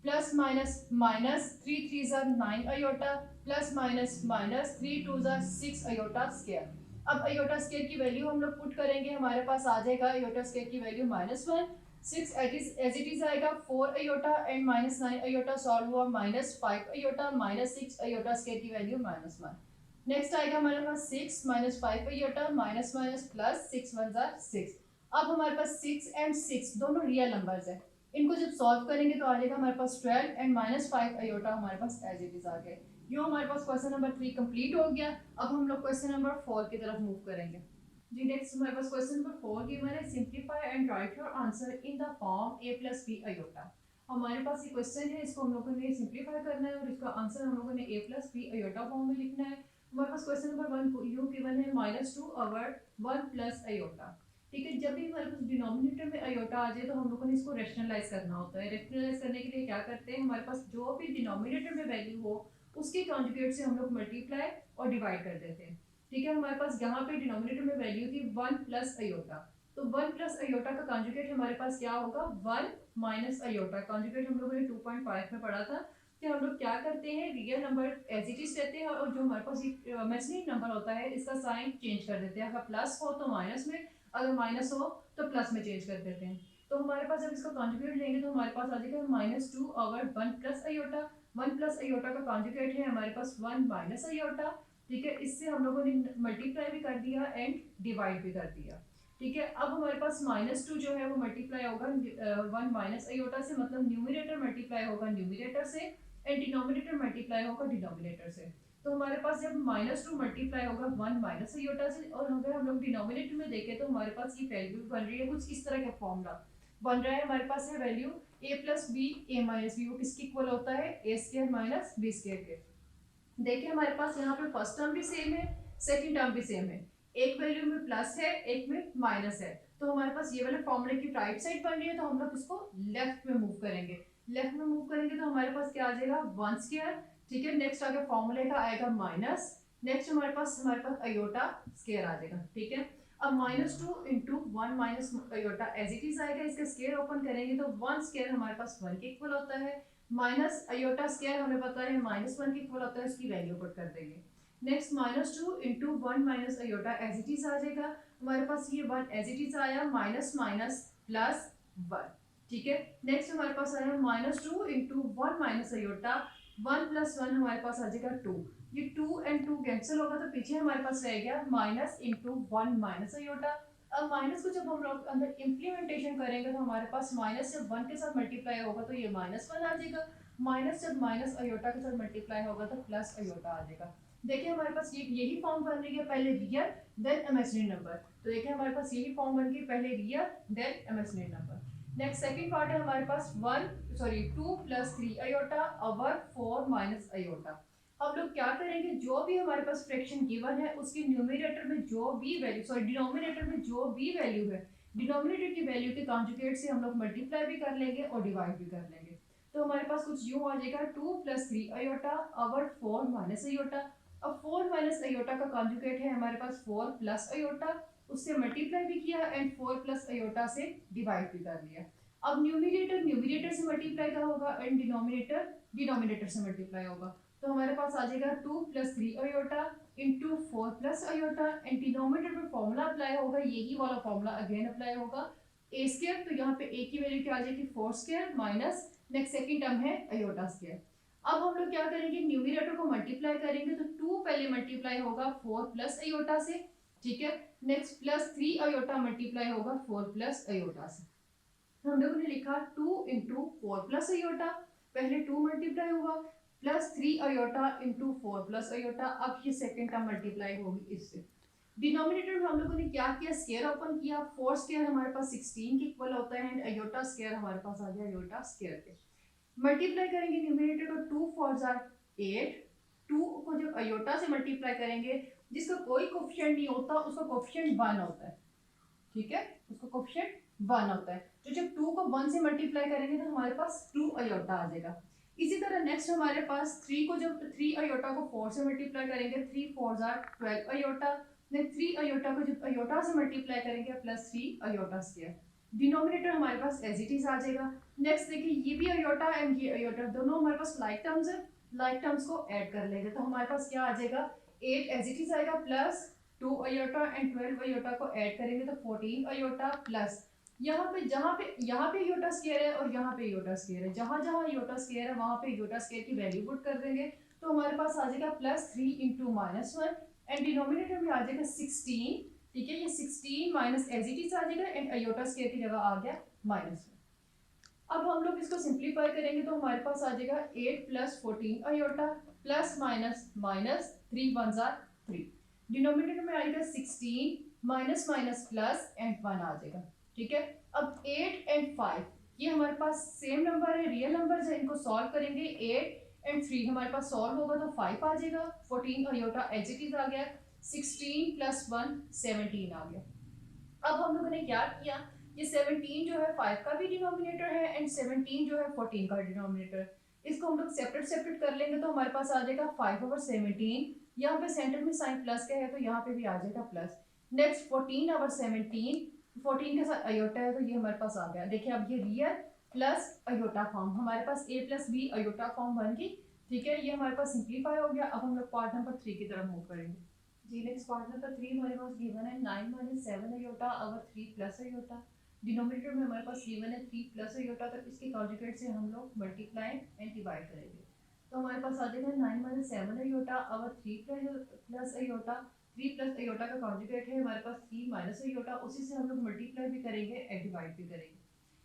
plus minus minus 3 3 9 iota plus minus minus 3 2 6 iota square. अब अयोटा स्क्वायर की वैल्यू हम लोग पुट करेंगे, हमारे पास आ जाएगा अयोटा स्क्वायर की वैल्यू -1, 6 एज इट इज आएगा 4 अयोटा एंड -9 अयोटा सॉल्व हुआ -5 अयोटा -6 अयोटा स्क्वायर की वैल्यू -1। नेक्स्ट आएगा हमारे पास 6 -5 अयोटा माइनस माइनस प्लस 6 1 6। अब हमारे पास 6 एंड 6 दोनों रियल नंबर्स है, इनको जब सॉल्व करेंगे तो आ जाएगा हमारे पास 12 एंड -5 अयोटा हमारे पास एज इट इज आ गए। यो हमारे पास क्वेश्चन नंबर 3 कंप्लीट हो गया। अब हम लोग क्वेश्चन नंबर 4 की तरफ मूव करेंगे। जी नेक्स्ट हमारे पास क्वेश्चन नंबर 4 गिवन है, simplify and write your answer in the form a + b iota. हमारे पास ये क्वेश्चन है, इसको हम लोगों ने सिंप्लीफाई करना है और इसका आंसर हम लोगों ने a + b अयोटा फॉर्म में लिखना है। हमारे पास क्वेश्चन नंबर 1 यू गिवन है -2 ओवर 1 + अयोटा। ठीक है, जब भी हमारे पास डिनोमिनेटर में अयोटा आ जाए तो हम लोगों ने इसको रैशनलाइज करना होता है। रैशनलाइज करने के लिए क्या करते हैं, हमारे पास जो भी डिनोमिनेटर में वैल्यू हो उसके कॉन्जुगेट से हम लोग मल्टीप्लाई और डिवाइड कर देते हैं। ठीक है, हमारे पास यहाँ पे डिनोमिनेटर में वैल्यू थी 1 + अयोटा, तो 1 + अयोटा का कॉन्जुगेट हमारे पास क्या होगा 1 - अयोटा। कॉन्जुगेट हम लोगों ने 2.5 में पढ़ा था कि हम लोग क्या करते हैं, real number as it is रहते हैं और जो हमारे पास इमेजिनरी नंबर होता है इसका साइन चेंज कर देते हैं। अगर प्लस हो तो माइनस में, अगर माइनस हो तो प्लस में चेंज कर देते हैं। तो हमारे पास जब इसका कॉन्जुगेट लेंगे तो हमारे पास आ जाएगा -2 ओवर 1 + अयोटा। 1 + अयोटा का कॉन्जुगेट है हमारे पास 1 - अयोटा। ठीक है, इससे हम लोगों ने मल्टीप्लाई भी कर दिया एंड डिवाइड भी कर दिया। ठीक है, अब हमारे पास -2 जो है वो मल्टीप्लाई होगा 1 - अयोटा से, मतलब न्यूमरेटर मल्टीप्लाई होगा न्यूमरेटर से एंड डिनोमिनेटर मल्टीप्लाई होगा डिनोमिनेटर से। तो हमारे पास जब -2 मल्टीप्लाई होगा 1 - अयोटा से, और अगर हम लोग डिनोमिनेटर में देखें तो हमारे पास ये वैल्यू बन रही है कुछ इस तरह का फॉर्मूला बन रहा है। हमारे पास है value a + b a - b, वो किसके इक्वल होता है a² - b² के। देखिए हमारे पास यहाँ पे फर्स्ट टर्म भी सेम है, सेकंड टर्म भी सेम है, एक वैल्यू में प्लस है एक में माइनस है, तो हमारे पास ये वाले फॉर्मूले की राइट साइड बन रही है, तो हम लोग इसको लेफ्ट में मूव करेंगे। लेफ्ट में मूव करेंगे तो हमारे पास क्या आ जाएगा 1²। ठीक है, नेक्स्ट आगे फॉर्मूले का आएगा माइनस, नेक्स्ट हमारे पास अयोटा स्क्वायर आ जाएगा। ठीक है, अब -2 × 1 - अयोटा एज इट इज आएगा, इसका स्क्वायर ओपन करेंगे तो 1² हमारे पास 1 के इक्वल होता है, माइनस अयोटा स्क्वायर हमें पता है -1 के इक्वल होता है, उसकी वैल्यू पुट कर देंगे। Next -2 × 1 - iota as it is आ जाएगा, हमारे पास ये 1 एज इट इज आया, माइनस माइनस प्लस 1। ठीक है, नेक्स्ट हमारे पास आया -2 × 1 - अयोटा, 1 + 1 हमारे पास आ जाएगा 2, ये 2 एंड 2 कैंसिल होगा तो पीछे हमारे पास रह गया माइनस × 1 - अयोटा। अब माइनस को जब हम लोग अंदर इम्प्लीमेंटेशन करेंगे तो हमारे पास माइनस जब 1 के साथ मल्टीप्लाई होगा तो ये -1 आ जाएगा, माइनस जब माइनस अयोटा के साथ मल्टीप्लाई होगा तो प्लस अयोटा आ जाएगा। देखिए हमारे पास यही फॉर्म बन रही है, पहले रियल देन इमेजिनरी नंबर। तो देखिए हमारे पास यही फॉर्म बन गई, पहले real then imaginary number. Next second part है हमारे पास 2 + 3 अयोटा ओवर 4 - अयोटा। हम लोग क्या करेंगे, जो भी हमारे पास फ्रैक्शन गिवन है उसके न्यूमरेटर में जो भी वैल्यू डिनोमिनेटर में जो भी वैल्यू है डिनोमिनेटर की वैल्यू के कॉन्जुगेट से हम लोग मल्टीप्लाई भी कर लेंगे और डिवाइड भी कर लेंगे। तो हमारे पास कुछ यूं आ जाएगा 2 + 3 अयोटा ओवर 4 - अयोटा। अब 4 - अयोटा का कॉन्जुगेट है हमारे पास 4 + अयोटा, उससे मल्टीप्लाई भी किया एंड 4 + अयोटा से डिवाइड भी कर लिया। अब न्यूमिनेटर न्यूमिनेटर से मल्टीप्लाई का होगा एंड डिनोमिनेटर डिनोमिनेटर से मल्टीप्लाई होगा। तो हमारे पास आ जाएगा 2 + 3 iota into 4 + iota and denominator पे फॉर्मूला अप्लाई होगा, यही वाला फॉर्मूला अगेन अप्लाई होगा ए स्क्वायर, तो यहाँ पे ए की वैल्यू क्या आ जाएगी 4 square minus next second term है अयोटा स्क्वायर। अब हम लोग क्या करेंगे, न्यूमिनेटर को मल्टीप्लाई करेंगे तो 2 पहले मल्टीप्लाई होगा 4 + अयोटा से, ठीक है। नेक्स्ट प्लस 3 अयोटा मल्टीप्लाई होगा 4 + अयोटा से। हम लोगों ने लिखा 2 × 4 + अयोटा, पहले 2 मल्टीप्लाई हुआ प्लस 3 अयोटा इंटू 4 + अयोटा, अब ये सेकंड टर्म मल्टीप्लाई होगी इससे। डिनोमिनेटर में हम लोगों ने क्या किया, स्क्वायर ओपन किया, 4 स्क्वायर हमारे पास 16 के इक्वल होता है एंड अयोटा स्क्वायर हमारे पास आ गया अयोटा स्क्वायर के। मल्टीप्लाई करेंगे न्यूमरेटर को 2 4 जार 8, 2 को जब अयोटा से मल्टीप्लाई करेंगे जिसका कोई कोफिशिएंट नहीं होता उसका कोफिशिएंट 1 होता है, ठीक है, उसका कोफिशिएंट 1 होता है। तो जब 2 को 1 से मल्टीप्लाई करेंगे तो हमारे पास 2 अयोटा आ जाएगा। इसी तरह नेक्स्ट हमारे पास 3 को जब 3 अयोटा को 4 से मल्टीप्लाई करेंगे 3 4 जार 12 अयोटा, नेक्स्ट 3 अयोटा को जब अयोटा से मल्टीप्लाई करेंगे प्लस 3 अयोटा स्क्वायर। डिनोमिनेटर हमारे पास एज इट इज आ जाएगा। नेक्स्ट देखिए ये भी अयोटा एंड ये अयोटा दोनों हमारे पास लाइक टर्म्स है, लाइक टर्म्स को ऐड कर लेंगे तो हमारे पास क्या आ जाएगा 8 एज इट इज आएगा प्लस 2 अयोटा एंड 12 अयोटा को ऐड करेंगे तो 14 अयोटा प्लस यहाँ पे अयोटा स्क्वायर है और यहाँ पे अयोटा स्क्वायर है, जहां जहां अयोटा स्क्वायर है वहां पे अयोटा स्क्वायर की वैल्यू पुट कर देंगे तो हमारे पास आ जाएगा प्लस 3 × -1 एंड डिनोमिनेटर में आ जाएगा 16, ठीक है, ये 16 माइनस एज इट इज आ जाएगा एंड अयोटा स्क्वायर की जगह आ गया -1। अब हम लोग इसको सिंप्लीफाई करेंगे तो हमारे पास आ जाएगा 8 + 14 अयोटा प्लस माइनस माइनस 3 1 जार 3, डिनोमिनेटर में आएगा 16 माइनस माइनस प्लस एंड 1 आ जाएगा, ठीक है। अब 8 एंड 5 ये हमारे पास सेम नंबर है, रियल नंबर है, इनको सॉल्व करेंगे 8 एंड 3 हमारे पास सॉल्व होगा तो 5 आ जाएगा, 14 अयोटा एज इट इज आ गया, 16 + 1 17 आ गया। अब हम लोगों ने क्या किया, ये 17 जो है 5 का भी डिनोमिनेटर है एंड 17 जो है 14 का डिनोमिनेटर, इसको हम लोग सेपरेट सेपरेट कर लेंगे तो हमारे पास आ जाएगा 5/17, यहाँ पे सेंटर में साइन प्लस का है तो यहाँ पे भी आ जाएगा प्लस। नेक्स्ट 14/17, 14 के साथ अयोटा है तो ये हमारे पास आ गया। देखिए अब ये रियल प्लस अयोटा फॉर्म हमारे पास a + b अयोटा फॉर्म बन गई, ठीक है, ये हमारे पास सिंप्लीफाई हो गया। अब हम लोग पार्ट नंबर 3 की तरफ मूव करेंगे जी। नेक्स्ट पार्ट नंबर 3 हमारे पास गिवन है 9 - 7 अयोटा ओवर 3 + अयोटा, डिनोमिनेटर में हमारे पास गिवन है 3 + अयोटा, तो इसके कॉन्जुगेट से हम लोग मल्टीप्लाई एंड डिवाइड करेंगे तो हमारे पास आ जाएगा 9 - 7 अयोटा ओवर 3 + अयोटा, 3 + अयोटा का कॉन्जुगेट है हमारे पास 3 - अयोटा, उसी से हम लोग मल्टीप्लाई भी करेंगे एंड डिवाइड भी करेंगे।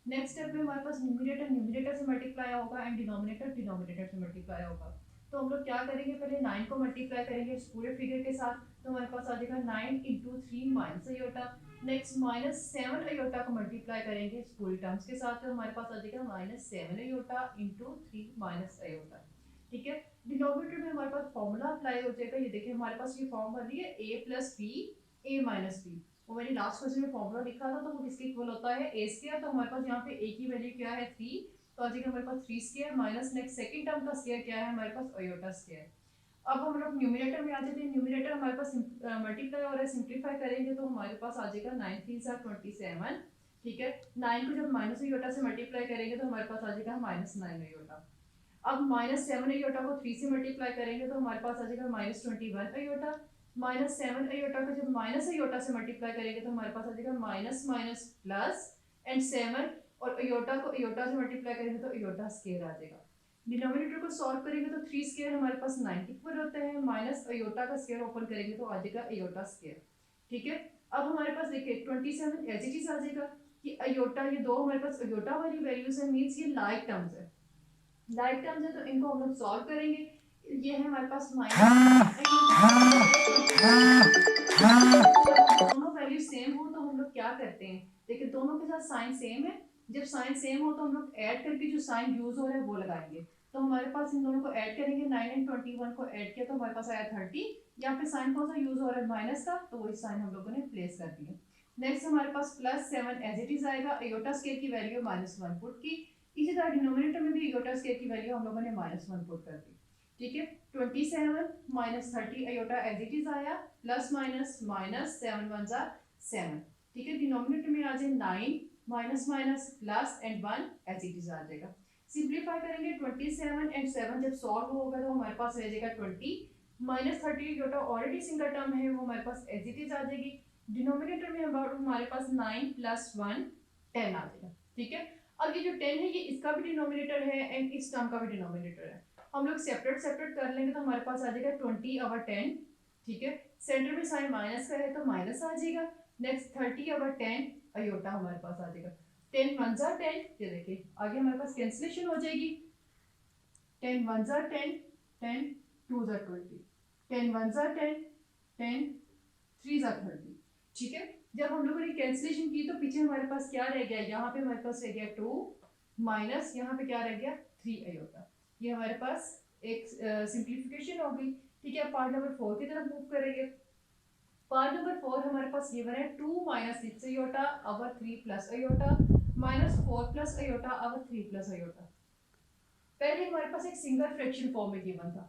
नेक्स्ट स्टेप में हमारे पास न्यूमरेटर न्यूमरेटर से मल्टीप्लाई होगा एंड डिनोमिनेटर डिनोमिनेटर से मल्टीप्लाई होगा। तो हम लोग क्या करेंगे, पहले 9 को मल्टीप्लाई करेंगे इस पूरे फिगर के साथ तो हमारे पास आ जाएगा 9 × 3 - अयोटा, नेक्स्ट -7 अयोटा को मल्टीप्लाई करेंगे इस पूरी टर्म्स के साथ तो हमारे पास आ जाएगा -7 अयोटा × 3 - अयोटा, ठीक है। डिनोमिनेटर में हमारे पास फॉर्मूला अप्लाई हो जाएगा, ये देखिए हमारे पास ये फॉर्म बन रही है a + b a - b, वो मैंने लास्ट क्वेश्चन में फॉर्मूला लिखा था तो वो किसके इक्वल होता है a स्क्वायर, तो हमारे पास यहाँ पे a की वैल्यू क्या है 3, तो आ जाएगा हमारे पास 3 square minus next second term का स्क्वायर क्या है हमारे पास अयोटा स्क्वायर। अब हम लोग न्यूमरेटर में आ जाते हैं, न्यूमरेटर हमारे पास मल्टीप्लाई हो रहा है, सिंप्लीफाई करेंगे तो हमारे पास आ जाएगा 9 3 27, ठीक है। 9 को जब माइनस अयोटा से मल्टीप्लाई करेंगे तो हमारे पास आ जाएगा -9 अयोटा। अब -7 अयोटा को 3 से मल्टीप्लाई करेंगे तो हमारे पास आ जाएगा -21 अयोटा, -7 अयोटा को जब माइनस अयोटा से मल्टीप्लाई करेंगे तो हमारे पास आ जाएगा माइनस माइनस प्लस एंड 7 और अयोटा को अयोटा से मल्टीप्लाई करेंगे तो अयोटा स्क्वायर आ जाएगा। डिनोमिनेटर को सॉल्व करेंगे तो 3 स्क्वायर हमारे पास 9 के इक्वल होते हैं, माइनस अयोटा का स्क्वायर ओपन करेंगे तो आ जाएगा अयोटा स्क्वायर, ठीक है। अब हमारे पास देखिए 27 एज इट इज आ जाएगा कि अयोटा, ये दो हमारे पास अयोटा वाली वैल्यूज है, मींस ये लाइक टर्म्स है, लाइक टर्म्स है तो इनको हम लोग सॉल्व करेंगे। ये है हमारे पास दोनों वैल्यू सेम हो तो हम लोग क्या करते हैं, देखिए दोनों के साथ साइन सेम है, जब साइन सेम हो तो हम लोग ऐड करके जो साइन यूज हो रहा है वो लगाएंगे तो हमारे पास इन दोनों को ऐड करेंगे, 9 एंड 21 को ऐड किया तो हमारे पास आया 30, यहाँ पे साइन कौन सा यूज हो रहा है माइनस का, तो वही साइन हम लोगों ने प्लेस कर दिया। नेक्स्ट हमारे पास +7 एज इट इज आएगा, अयोटा स्केयर की वैल्यू -1 पुट की। इसी तरह डिनोमिनेटर में भी अयोटा स्केयर की वैल्यू हम लोगों ने -1 पुट कर दी। ठीक है, 27 - 30 अयोटा एज इट इज आया, प्लस माइनस माइनस 7 1 जा 7। ठीक है, डिनोमिनेटर में आ जाए 9 minus minus plus and 1 as it is आ जाएगा। सिंप्लीफाई करेंगे 27 एंड 7 जब सॉल्व होगा तो हमारे पास रह जाएगा 20 -30 अयोटा ऑलरेडी सिंगल टर्म है वो हमारे पास एज इट इज आ जाएगी। डिनोमिनेटर में हमारे पास 9 + 1 10 आ जाएगा। ठीक है, अब ये जो 10 है ये इसका भी डिनोमिनेटर है एंड इस टर्म का भी डिनोमिनेटर है। हम लोग सेपरेट सेपरेट कर लेंगे तो हमारे पास आ जाएगा 20/10। ठीक है, सेंटर में साइन माइनस का है तो माइनस आ जाएगा। नेक्स्ट 30/10 अयोटा हमारे पास आ जाएगा। 10 1 जा 10, ये देखिए आगे हमारे पास कैंसिलेशन हो जाएगी। 10 1 जा 10, 10 2 जा 20, 10 1 जा 10, 10 3 जा 30। ठीक है, जब हम लोगों ने कैंसिलेशन की तो पीछे हमारे पास क्या रह गया, यहाँ पे हमारे पास रह गया 2 माइनस यहाँ पे क्या रह गया 3 अयोटा। ये हमारे पास एक सिंप्लीफिकेशन हो गई। ठीक है, पार्ट नंबर 4 की तरफ मूव करेंगे। पार्ट नंबर 4 हमारे पास गिवन है 2 - 6 अयोटा अवर 3 + अयोटा -4 + अयोटा अवर 3 + अयोटा। पहले हमारे पास एक सिंगल फ्रैक्शन फॉर्म में गिवन था।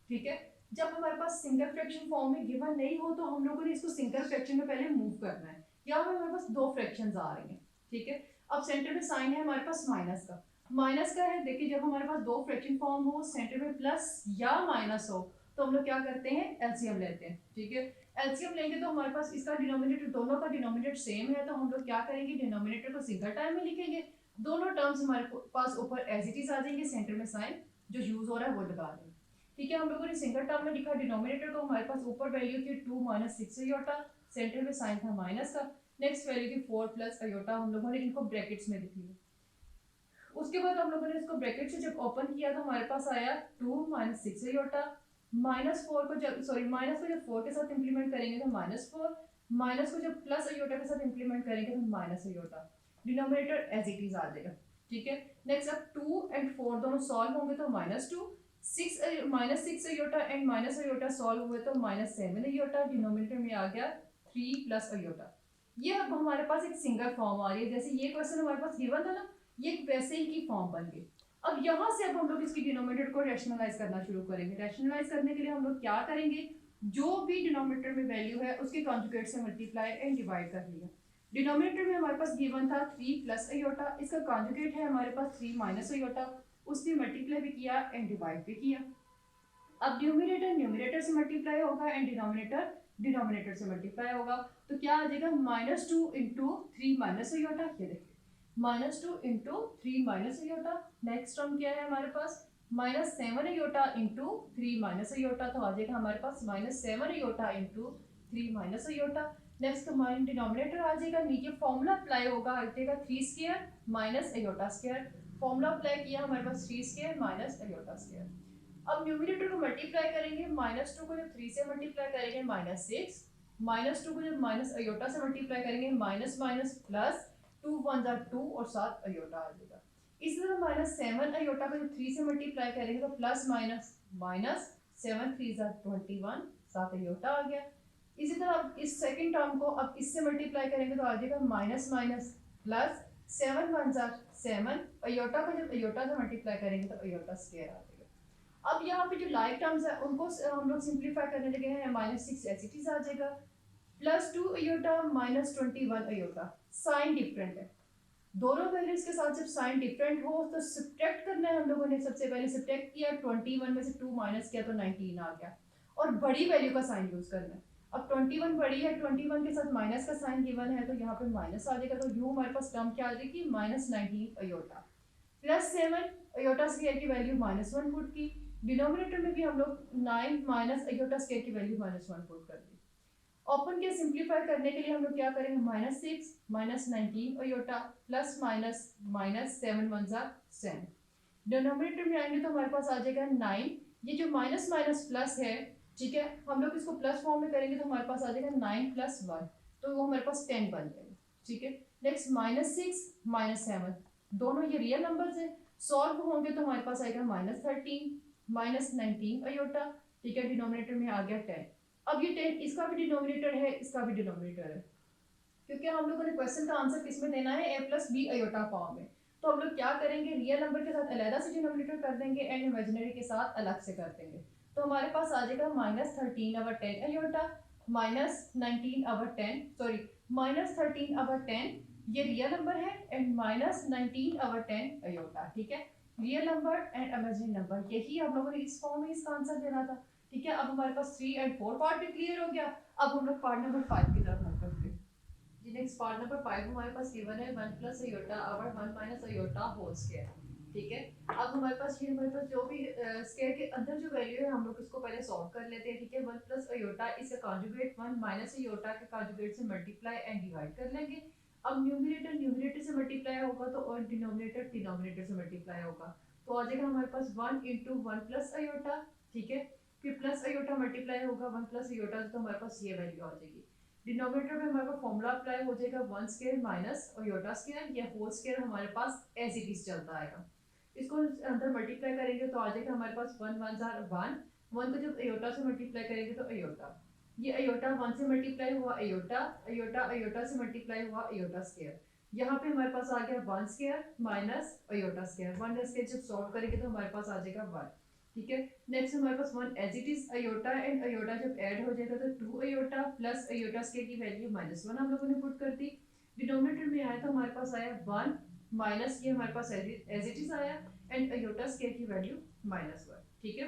ठीक है, जब हमारे पास सिंगल फ्रैक्शन फॉर्म में गिवन नहीं हो तो हम लोगों ने इसको सिंगल फ्रैक्शन में पहले मूव करना है। यहाँ पे हमारे पास दो फ्रैक्शंस आ रही हैं। ठीक है, अब सेंटर में साइन है हमारे पास माइनस का है। देखिए जब हमारे पास दो फ्रैक्शन फॉर्म हो, सेंटर में प्लस या माइनस हो, तो हम लोग क्या करते हैं, एलसीएम लेते हैं। ठीक है, एलसीएम लेंगे तो हमारे पास इसका डिनोमिनेटर, दोनों का डिनोमिनेटर सेम है, तो हम लोग क्या करेंगे, डिनोमिनेटर को सिंगल टाइम में लिखेंगे। दोनों टर्म्स हमारे पास ऊपर एज इट इज आ जाएंगे, सेंटर में साइन जो यूज हो रहा है वो लगा देंगे। ठीक है, हम लोगों ने सिंगल टर्म में लिखा डिनोमिनेटर को, हमारे पास ऊपर वैल्यू थी 2 - 6 अयोटा, सेंटर में साइन था माइनस का। नेक्स्ट वैल्यू थी 4 + अयोटा, हम लोगों ने इनको ब्रैकेट्स में लिख लिया। उसके बाद हम लोगों ने इसको ब्रैकेट से जब ओपन किया तो हमारे पास आया 2 - 6 अयोटा, -4 को जब माइनस को जब 4 के साथ इंप्लीमेंट करेंगे तो -4, माइनस को जब प्लस अयोटा के साथ इंप्लीमेंट करेंगे तो minus iota. Denominator as it is आ जाएगा। ठीक है, नेक्स्ट अब 2 एंड 4 दोनों सॉल्व होंगे तो -2, 6 iota and minus iota solve हुए तो -7 अयोटा। डिनोमिनेटर में आ गया 3 + अयोटा। ये अब हमारे पास एक सिंगल फॉर्म आ रही है, जैसे ये क्वेश्चन हमारे पास गिवन था ना, ये वैसे ही की फॉर्म बन गई। अब यहाँ से अब हम लोग इसकी डिनोमिनेटर को रैशनलाइज करना शुरू करेंगे। रैशनलाइज करने के लिए हम लोग क्या करेंगे, जो भी डिनोमिनेटर में वैल्यू है उसके कॉन्जुगेट से मल्टीप्लाई एंड डिवाइड कर लिया। डिनोमिनेटर में हमारे पास गिवन था 3 + अयोटा, इसका कॉन्जुगेट है हमारे पास 3 - अयोटा, उसने मल्टीप्लाई भी किया एंड डिवाइड भी किया। अब न्यूमिनेटर न्यूमिनेटर से मल्टीप्लाई होगा एंड डिनोमिनेटर डिनोमिनेटर से मल्टीप्लाई होगा, तो क्या आ जाएगा -2 × 3 - अयोटा। ये देखिए -2 × 3 - अयोटा। नेक्स्ट टर्म क्या है हमारे पास, -7 अयोटा × 3 - अयोटा, तो आ जाएगा हमारे पास -7 अयोटा × 3 - अयोटा। नेक्स्ट हमारे डिनोमिनेटर आ जाएगा, नीचे फॉर्मूला अप्लाई होगा, आ जाएगा 3² - अयोटा स्क्वायर। फॉर्मूला अप्लाई किया हमारे पास 3² - अयोटा स्क्वायर। अब न्यूमिनेटर को मल्टीप्लाई करेंगे, -2 को जब 3 से मल्टीप्लाई करेंगे -6, -2 को जब माइनस अयोटा से मल्टीप्लाई करेंगे माइनस माइनस प्लस, 2 1 जा 2 और 7 अयोटा आ जाएगा। इसी तरह -7 अयोटा को जब 3 से मल्टीप्लाई करेंगे तो प्लस माइनस माइनस 7 3 जा 21, 7 अयोटा आ गया। इसी तरह अब इस सेकंड टर्म को अब इससे मल्टीप्लाई करेंगे तो आ जाएगा माइनस माइनस प्लस, 7 1 जा 7 अयोटा को जब अयोटा से मल्टीप्लाई करेंगे तो अयोटा स्क्वायर आ जाएगा। अब यहाँ पे जो लाइक टर्म्स है उनको हम लोग सिंप्लीफाई करने लगे हैं, -6 एज इट इज आ जाएगा, +2 अयोटा -21 अयोटा। साइन डिफरेंट है, दोनों वैल्यूज के साथ जब साइन डिफरेंट हो तो सब्ट्रैक्ट करना है। हम लोगों ने सबसे पहले सब्ट्रैक्ट किया, 21 में से 2 माइनस किया तो 19 आ गया, और बड़ी वैल्यू का साइन यूज करना है। अब 21 बड़ी है, 21 के साथ माइनस का साइन गिवन है तो यहाँ पे माइनस आ जाएगा, तो यूँ हमारे पास टर्म क्या आ जाएगी, -19 अयोटा +7 अयोटा स्क्वायर की वैल्यू -1 पुट की। डिनोमिनेटर में भी हम लोग 9 - अयोटा स्क्वायर की वैल्यू -1 पुट कर दी। ओपन के सिंप्लीफाई करने के लिए हम लोग क्या करेंगे, -6 -19 अयोटा प्लस माइनस माइनस 7 1 जा 7। डिनोमिनेटर में आएंगे तो हमारे पास आ जाएगा 9, ये जो माइनस माइनस प्लस है, ठीक है, हम लोग इसको प्लस फॉर्म में करेंगे तो हमारे पास आ जाएगा 9 + 1, तो वो हमारे पास 10 बन जाएगा। ठीक है, नेक्स्ट -6 -7, दोनों ये रियल नंबर्स है, सॉल्व होंगे तो हमारे पास आएगा -13 -19 अयोटा। ठीक है, डिनोमिनेटर में आ गया 10। अब ये 10 इसका भी डिनोमिनेटर है, इसका भी डिनोमिनेटर है, क्योंकि हम लोगों ने क्वेश्चन का आंसर किस में देना है, a plus b iota form में। तो हम लोग क्या करेंगे, रियल नंबर के साथ अलग से डिनोमिनेटर कर देंगे एंड इमेजिनरी के साथ अलग से कर देंगे। तो हमारे पास आ जाएगा -13/10 अयोटा, -19/10, सॉरी -13/10 ये रियल नंबर है एंड -19/10 अयोटा। ठीक है, real number and imaginary number, यही हम लोगों ने इस फॉर्म में इसका आंसर देना था। ठीक है, अब हमारे पास 3 एंड 4 पार्ट भी क्लियर हो गया। अब हम लोग पार्ट नंबर 5 की तरफ मूव करते हैं। नेक्स्ट पार्ट नंबर 5 हमारे पास गिवन है 1 plus iota over 1 minus iota whole square. ठीक है, अब हमारे पास जो भी स्क्वायर के अंदर जो वैल्यू है हम लोग इसको पहले सॉल्व कर लेते हैं। ठीक है, 1 प्लस अयोटा इसका कॉन्जुगेट 1 माइनस अयोटा के कॉन्जुगेट से मल्टीप्लाई एंड डिवाइड कर लेंगे। अब न्यूमरेटर से मल्टीप्लाई होगा तो और डिनोमिनेटर से मल्टीप्लाई होगा, तो आ जाएगा हमारे पास 1 इंटू 1 प्लस अयोटा। ठीक है, फिर प्लस अयोटा मल्टीप्लाई होगा 1 प्लस अयोटा, तो हमारे पास ये वैल्यू आ जाएगी। डिनोमिनेटर में हमारे पास फॉर्मूला अप्लाई हो जाएगा 1 स्क्वायर माइनस अयोटा स्क्वायर, ये होल स्क्वायर हमारे पास एज इट इज चलता आएगा। इसको अंदर मल्टीप्लाई करेंगे तो आ जाएगा हमारे पास 1 1 जार 1, 1 को जब अयोटा से मल्टीप्लाई करेंगे तो अयोटा, ये अयोटा 1 से मल्टीप्लाई हुआ अयोटा, अयोटा अयोटा से मल्टीप्लाई हुआ अयोटा स्क्वायर। यहाँ पे हमारे पास आ गया 1 square minus iota square, 1 square जब सॉल्व करेंगे तो हमारे पास आ जाएगा 1। ठीक है, नेक्स्ट हमारे पास 1 as it is iota and iota जब ऐड हो जाएगा तो 2 अयोटा प्लस अयोटा स्क्वायर की वैल्यू -1 हम लोगों ने पुट कर दी। डिनोमिनेटर में आया तो हमारे पास आया 1 माइनस ये हमारे पास एज इट इज आया एंड अयोटा स्क्वायर की वैल्यू -1। ठीक है,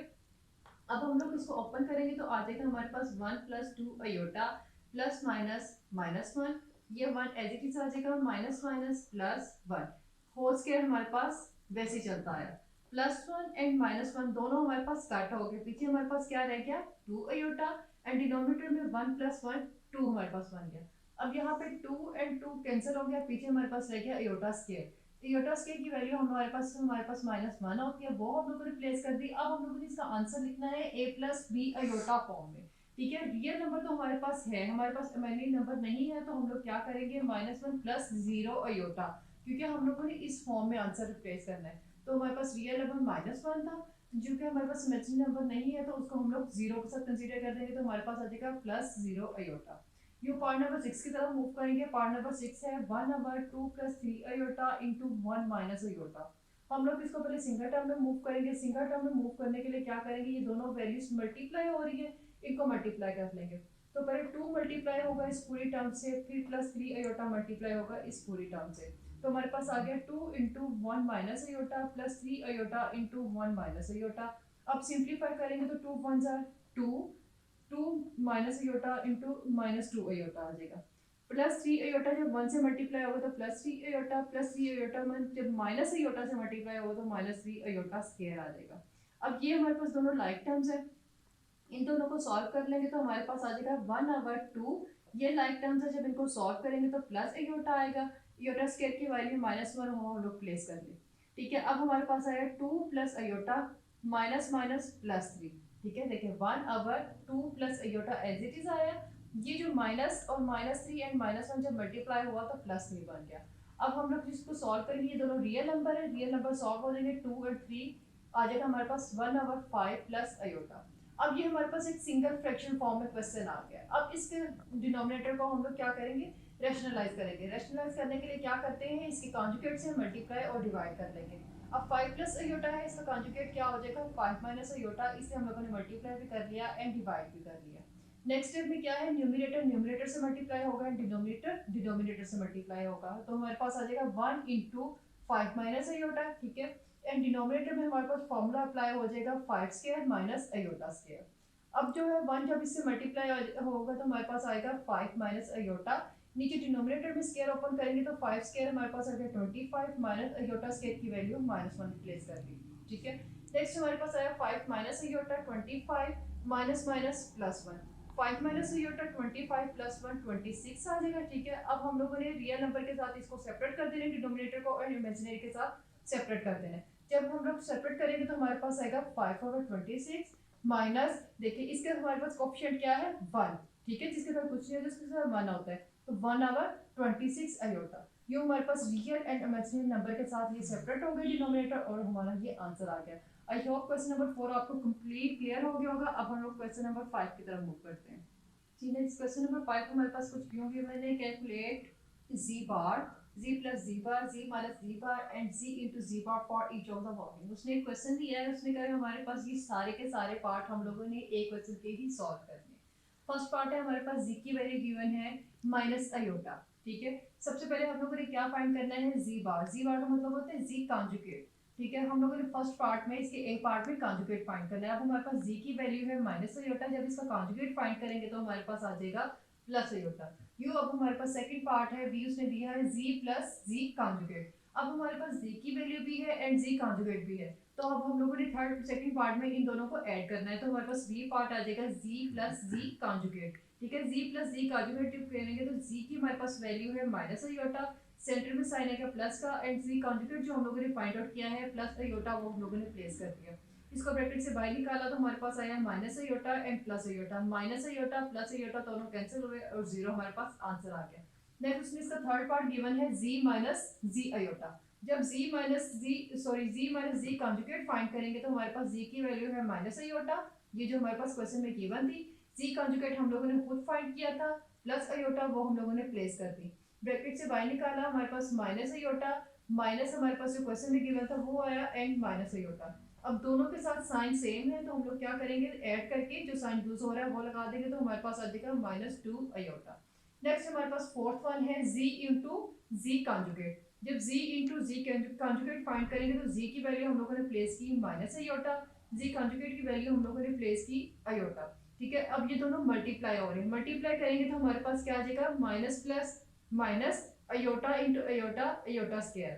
अब हम लोग इसको ओपन करेंगे तो आ जाएगा हमारे पास 1 प्लस 2 अयोटा प्लस माइनस -1, ये 1 एज इट इज आ जाएगा minus minus plus 1, whole square हमारे पास वैसे चलता आया। +1 एंड -1 दोनों हमारे पास कट हो गए, पीछे हमारे पास क्या रह गया 2 अयोटा एंड डिनोमिनेटर में 1 + 1 2 हमारे पास बन गया। अब यहाँ पे 2 एंड 2 कैंसिल हो गया, पीछे हमारे पास रह गया अयोटा स्क्वायर। अयोटा स्क्वायर की वैल्यू हमारे पास -1 होती है, वो हम लोगों ने प्लेस कर दी। अब हम लोगों ने इसका आंसर लिखना है a + b अयोटा फॉर्म में। ठीक है, रियल नंबर तो हमारे पास है, हमारे पास इमेजिनरी नंबर नहीं है, तो हम लोग क्या करेंगे -1 + 0 अयोटा, क्योंकि हम लोगों ने इस फॉर्म में आंसर रिप्लेस करना है। तो हमारे पास रियल नंबर -1 था, जो कि हमारे पास इमेजिनरी नंबर नहीं है, तो उसको हम लोग 0 के साथ कंसीडर कर देंगे, तो हमारे पास आ जाएगा +0 अयोटा। ये पार्ट नंबर 6 की तरफ मूव करेंगे। पार्ट नंबर 6 है 1/2 + 3 अयोटा इंटू 1 माइनस अयोटा। हम लोग इसको पहले सिंगल टर्म में मूव करेंगे। सिंगल टर्म में मूव करने के लिए क्या करेंगे, ये दोनों वैल्यूज मल्टीप्लाई हो रही है, इनको मल्टीप्लाई कर लेंगे। तो पहले 2 मल्टीप्लाई होगा इस पूरी टर्म से, फिर +3 अयोटा मल्टीप्लाई होगा इस पूरी टर्म से। तो हमारे पास आ गया 2 into 1 minus iota plus 3 iota into 1 minus iota. अब सिंप्लीफाई करेंगे तो 2 1 जार 2, 2 माइनस अयोटा इंटू -2 अयोटा आ जाएगा। +3 अयोटा जब 1 से मल्टीप्लाई होगा तो +3 अयोटा, +3 अयोटा जब माइनस अयोटा से मल्टीप्लाई होगा तो -3 अयोटा स्क्वायर आ जाएगा। अब ये हमारे पास दोनों लाइक टर्म्स है, इन दोनों को सॉल्व कर लेंगे तो हमारे पास आ जाएगा 1/2, ये लाइक टर्म्स है, जब इनको सॉल्व करेंगे तो प्लस अयोटा आएगा, अयोटा स्क्वायर की वैल्यू -1 हम लोग प्लेस कर ले। ठीक है, अब हमारे पास आया 2 + अयोटा माइनस माइनस +3। ठीक है, देखिए 1/2 + अयोटा एज इट इज आया, ये जो माइनस और -3 एंड -1 जब मल्टीप्लाई हुआ तो +3 बन गया। अब हम लोग जिसको सॉल्व करेंगे, ये दोनों रियल नंबर है, रियल नंबर सॉल्व हो जाएंगे, 2 और 3 आ जाएगा हमारे पास 1/5 प्लस अयोटा। अब ये हमारे पास एक सिंगल फ्रैक्शन फॉर्म में क्वेश्चन आ गया। अब इसके डिनोमिनेटर को हम लोग क्या करेंगे, रैशनलाइज करेंगे। रैशनलाइज करने के लिए क्या करते हैं, इसके कॉन्जुगेट से मल्टीप्लाई और डिवाइड कर लेंगे। अब 5 + अयोटा है, इसका कॉन्जुगेट क्या हो जाएगा 5 - अयोटा, इसे हम लोगों ने मल्टीप्लाई भी कर लिया एंड डिवाइड भी कर लिया। नेक्स्ट स्टेप में क्या है, न्यूमरेटर न्यूमरेटर से मल्टीप्लाई होगा एंड डिनोमिनेटर डिनोमिनेटर से मल्टीप्लाई होगा, तो हमारे पास आ जाएगा 1 × 5 - अयोटा। ठीक है, एंड डिनोमिनेटर में हमारे पास फॉर्मूला अप्लाई हो जाएगा 5 स्क्वायर माइनस अयोटा स्क्वायर। अब जो है 1 जब इससे मल्टीप्लाई होगा तो हमारे पास आएगा 5 - अयोटा, नीचे डिनोमिनेटर में स्क्वायर ओपन करेंगे तो 5 स्क्वायर हमारे पास आ गया 25 माइनस अयोटा स्क्वायर की वैल्यू -1 प्लेस कर दी। ठीक है, नेक्स्ट हमारे पास आया 5 - अयोटा 25 माइनस माइनस +1, 5 - अयोटा 25 + 1 26 आ जाएगा। ठीक है, अब हम लोगों ने रियल नंबर के साथ इसको सेपरेट कर देना, डिनोमिनेटर को और इमेजिनरी के साथ सेपरेट कर देना है। जब हम लोग सेपरेट करेंगे तो हमारे पास आएगा 5/26 माइनस, देखिए इसके हमारे पास कोएफिशिएंट क्या है 1। ठीक है, जिसके साथ कुछ नहीं होता उसके साथ 1 होता है, तो 1/26 अयोटा। ये हमारे पास रियल एंड इमेजिनरी नंबर के साथ ये सेपरेट हो गए डिनोमिनेटर, और हमारा ये आंसर आ गया। आई होप क्वेश्चन नंबर 4 आपको कंप्लीट क्लियर हो गया होगा। अब हम लोग क्वेश्चन नंबर 5 की तरफ मूव करते हैं। जी नेक्स्ट क्वेश्चन नंबर 5 हमारे पास कुछ क्यों गिवन है, calculate z bar z plus z bar z minus z bar and z into z bar for each of the following. उसने एक क्वेश्चन दिया है, उसने कहा है हमारे पास ये सारे के सारे पार्ट हम लोगों ने एक क्वेश्चन के ही सॉल्व करने। फर्स्ट पार्ट है हमारे पास z की वैल्यू गिवन है माइनस अयोटा, ठीक है। सबसे पहले हम लोगों ने क्या फाइंड करना है, z बार का मतलब होता है z कॉन्जुगेट, ठीक है। हम लोगों ने फर्स्ट पार्ट में इसके एक पार्ट में कॉन्जुगेट फाइंड करना है। अब हमारे पास z की वैल्यू है माइनस अयोटा, जब इसका कॉन्जुगेट फाइंड करेंगे तो हमारे पास आ जाएगा प्लस अयोटा यू। अब हमारे पास सेकंड पार्ट है b, उसने दिया है z प्लस z कॉन्जुगेट। अब हमारे पास z की वैल्यू भी है एंड z कॉन्जुगेट भी है, तो अब हम लोगों ने थर्ड सेकंड पार्ट में इन दोनों को ऐड करना है, तो हमारे पास b पार्ट आ जाएगा z प्लस z कॉन्जुगेट, ठीक है। z प्लस z कॉन्जुगेट जब करेंगे तो z की हमारे पास वैल्यू है माइनस अयोटा, सेंटर में साइन आएगा प्लस का, एंड z कॉन्जुगेट जो हम लोगों ने फाइंड आउट किया है प्लस अयोटा वो हम लोगों ने प्लेस कर दिया। इसको ब्रैकेट से बाहर निकाला तो हमारे पास आया minus iota and plus iota, minus iota plus aorta दोनों कैंसिल हुए और जीरो हमारे पास आंसर आ गया। नेक्स्ट उसमें इसका थर्ड पार्ट गिवन है z माइनस z अयोटा। जब z minus z conjugate find करेंगे तो हमारे पास z की वैल्यू है माइनस अयोटा, ये जो हमारे पास क्वेश्चन में गिवन थी। z कॉन्जुगेट हम लोगों ने खुद फाइंड किया था, प्लस अयोटा वो हम लोगों ने प्लेस कर दी। ब्रैकेट से बाहर निकाला, हमारे पास माइनस अयोटा माइनस हमारे पास जो क्वेश्चन में गिवन था वो आया एंड माइनस अयोटा। अब दोनों के साथ साइन सेम है तो हम लोग क्या करेंगे, ऐड करके जो साइन यूज हो रहा है वो लगा देंगे तो हमारे पास आ जाएगा माइनस 2 अयोटा। नेक्स्ट हमारे पास फोर्थ वन है z इंटू जी कॉन्जुगेट। जब z into z conjugate find करेंगे तो z की वैल्यू हम लोगों ने प्लेस की माइनस अयोटा, z कॉन्जुगेट की वैल्यू हम लोगों ने प्लेस की अयोटा, ठीक है। अब ये दोनों मल्टीप्लाई हो रहे हैं, मल्टीप्लाई करेंगे तो हमारे पास क्या आ जाएगा minus plus minus iota into iota iota square,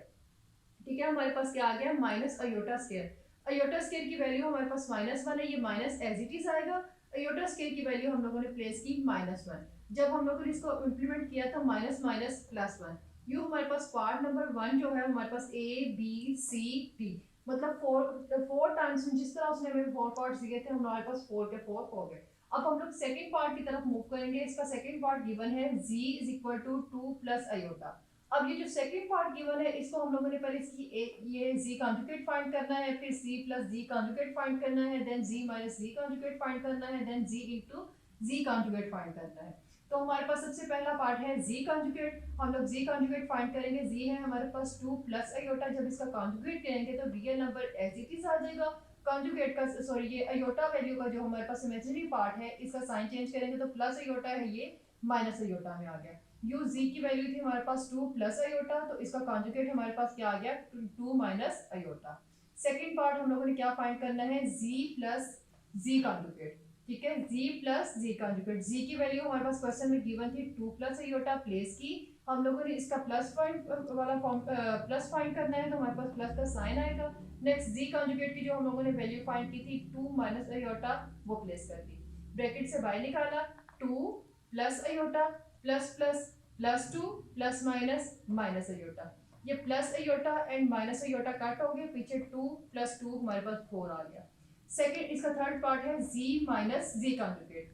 ठीक है। हमारे पास क्या आ गया minus iota square. Iota square की वैल्यू हमारे पास माइनस वन है, ये माइनस एज इट इज आएगा। अयोटा स्क्वायर की वैल्यू हम लोगों ने प्लेस की माइनस वन। जब हम लोगों ने इसको इंप्लीमेंट किया था minus minus plus one, you हमारे पास पार्ट नंबर वन जो है हमारे पास ए बी सी डी, मतलब फोर टाइम्स जिस तरह उसने हमें फोर पार्ट्स दिए थे हमारे पास फोर के फोर हो गए। अब हम लोग सेकंड पार्ट की तरफ मूव करेंगे। इसका सेकंड पार्ट गिवन है z is equal to 2 plus iota. अब ये जो सेकंड पार्ट गिवन है इसको हम लोगों ने पहले इसकी ये z कॉन्जुगेट फाइंड करना है, फिर c plus z conjugate find करना है, then z minus z conjugate find करना है, then z into z conjugate find करना है। तो हमारे पास सबसे पहला पार्ट है z कॉन्जुगेट। हम लोग z कॉन्जुगेट फाइंड करेंगे, z है हमारे पास 2 प्लस अयोटा, जब इसका कॉन्जुगेट करेंगे तो real number as it is आ जाएगा। कॉन्जुगेट का सॉरी ये अयोटा वैल्यू का जो हमारे पास इमेजिनरी पार्ट है इसका साइन चेंज करेंगे तो प्लस अयोटा है, ये माइनस अयोटा में आ गया। यू z की वैल्यू थी हमारे पास 2 प्लस अयोटा, तो इसका कॉन्जुगेट हमारे पास क्या आ गया 2 माइनस अयोटा। सेकंड पार्ट हम लोगों ने क्या फाइंड करना है z प्लस z कॉन्जुगेट, ठीक है। z plus z conjugate, z की वैल्यू हमारे पास क्वेश्चन में गिवन थी 2 प्लस अयोटा प्लेस की। हम लोगों ने इसका प्लस पॉइंट वाला फॉर्म प्लस फाइंड करना है तो हमारे पास प्लस का साइन आएगा। नेक्स्ट z कॉन्जुगेट की जो हम लोगों ने वैल्यू फाइंड की थी 2 माइनस अयोटा वो प्लेस कर दी। ब्रैकेट से बाहर निकाला 2 plus iota plus plus plus 2 plus minus minus iota, ये plus iota and minus iota cut हो गए, पीछे 2 प्लस 2 हमारे पास 4 आ गया। सेकंड इसका थर्ड पार्ट है z माइनस z कॉन्जुगेट।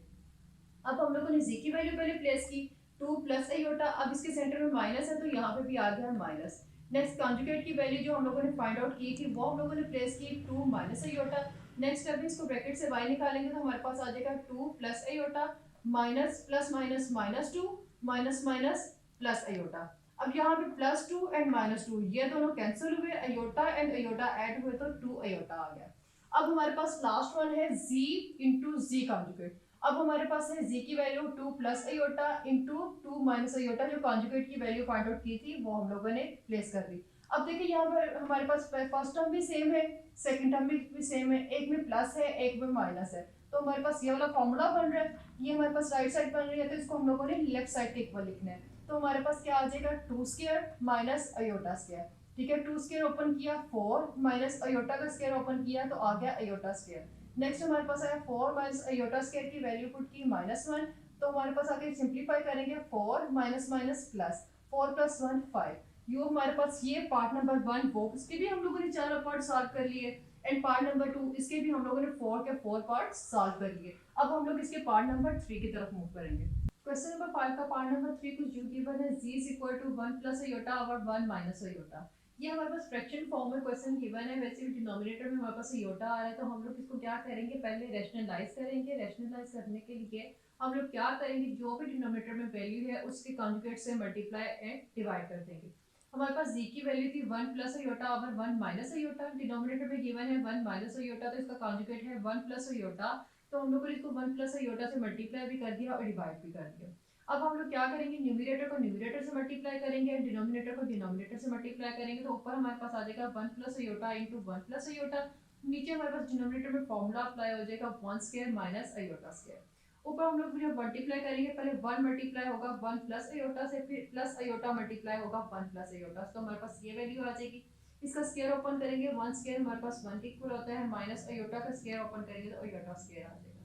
अब हम लोगों ने z की वैल्यू पहले प्लेस की 2 प्लस अयोटा, अब इसके सेंटर में माइनस है तो यहाँ पे भी आ गया माइनस। नेक्स्ट कॉन्जुगेट की वैल्यू जो हम लोगों ने फाइंड आउट की थी वो हम लोगों ने प्लेस की 2 माइनस अयोटा। नेक्स्ट अभी इसको ब्रैकेट से बाहर निकालेंगे तो हमारे पास आ जाएगा 2 plus aorta minus plus minus minus 2 minus minus plus iota. अब यहाँ पे प्लस 2 एंड माइनस 2 ये दोनों कैंसिल हुए, अयोटा एंड अयोटा ऐड हुए तो 2 अयोटा आ गया। अब हमारे पास लास्ट वन है z इंटू जी कॉन्जुगेट। अब हमारे पास है z की value 2 plus aorta into 2 minus aorta, जो कॉन्जुगेट की वैल्यू फाइंड आउट की थी वो हम लोगों ने प्लेस कर दी। अब देखिए यहाँ पर हमारे पास फर्स्ट टर्म भी सेम है, सेकंड टर्म भी सेम है, एक में प्लस है एक में माइनस है, तो हमारे पास ये वाला फॉर्मूला बन रहा है, ये हमारे पास राइट साइड बन रही है तो इसको हम लोगों ने लेफ्ट साइड के इक्वल लिखना है। तो हमारे पास क्या आ जाएगा 2 स्क्वायर माइनस अयोटा स्क्वायर, ठीक है। 2 स्क्वायर ओपन किया 4 माइनस अयोटा का स्क्वायर ओपन किया तो आ गया अयोटा स्क्वायर। नेक्स्ट हमारे पास आया 4 माइनस अयोटा स्क्वायर की वैल्यू पुट की -1, तो हमारे पास आगे सिंपलीफाई करेंगे 4 minus minus plus 4 plus 1 5। You हमारे पास ये पार्ट नंबर 1 वो इसके भी हम लोगों ने चारों पार्ट सॉल्व कर लिए, एंड पार्ट नंबर 2 इसके भी हम लोगों ने 4 के 4 पार्ट सॉल्व कर लिए। अब हम लोग इसके पार्ट नंबर 3 की तरफ मूव करेंगे। क्वेश्चन नंबर 5 का पार्ट नंबर 3 कुछ जो गिवन है z is equal to 1 plus iota over 1 minus iota. ये हमारे पास फ्रैक्शन फॉर्म में क्वेश्चन गिवन है, वैसे भी डिनोमिनेटर में हमारे पास अयोटा आ रहा है तो हम लोग इसको क्या करेंगे पहले रैशनलाइज करेंगे। रैशनलाइज करने के लिए हम लोग क्या करेंगे, जो भी डिनोमिनेटर में वैल्यू है उसके कॉन्जुगेट से मल्टीप्लाई एंड डिवाइड कर देंगे। हमारे पास z की वैल्यू थी 1 plus iota over 1 minus iota, denominator में गिवन है 1 माइनस अयोटा, तो इसका कॉन्जुगेट है 1 प्लस अयोटा, तो हम लोग ने इसको 1 प्लस अयोटा से मल्टीप्लाई भी कर दिया और डिवाइड भी कर दिया। अब हम लोग क्या करेंगे, न्यूमरेटर को न्यूमरेटर से मल्टीप्लाई करेंगे, डिनोमिनेटर को डिनोमिनेटर से मल्टीप्लाई करेंगे, तो ऊपर हमारे पास आ जाएगा 1 plus aorta into 1 plus aorta, नीचे हमारे पास डिनोमिनेटर में फॉर्मूला अप्लाई हो जाएगा 1 स्क्वायर माइनस अयोटा स्क्वायर। ऊपर हम लोग जब मल्टीप्लाई करेंगे, पहले 1 मल्टीप्लाई होगा 1 प्लस अयोटा से, फिर प्लस अयोटा मल्टीप्लाई होगा 1 प्लस अयोटा, तो हमारे पास ये वैल्यू आ जाएगी। इसका स्क्वायर ओपन करेंगे, 1 स्क्वायर हमारे पास 1 के इक्वल होता है, माइनस अयोटा का स्क्वायर ओपन करेंगे तो अयोटा स्क्वायर आ जाएगा।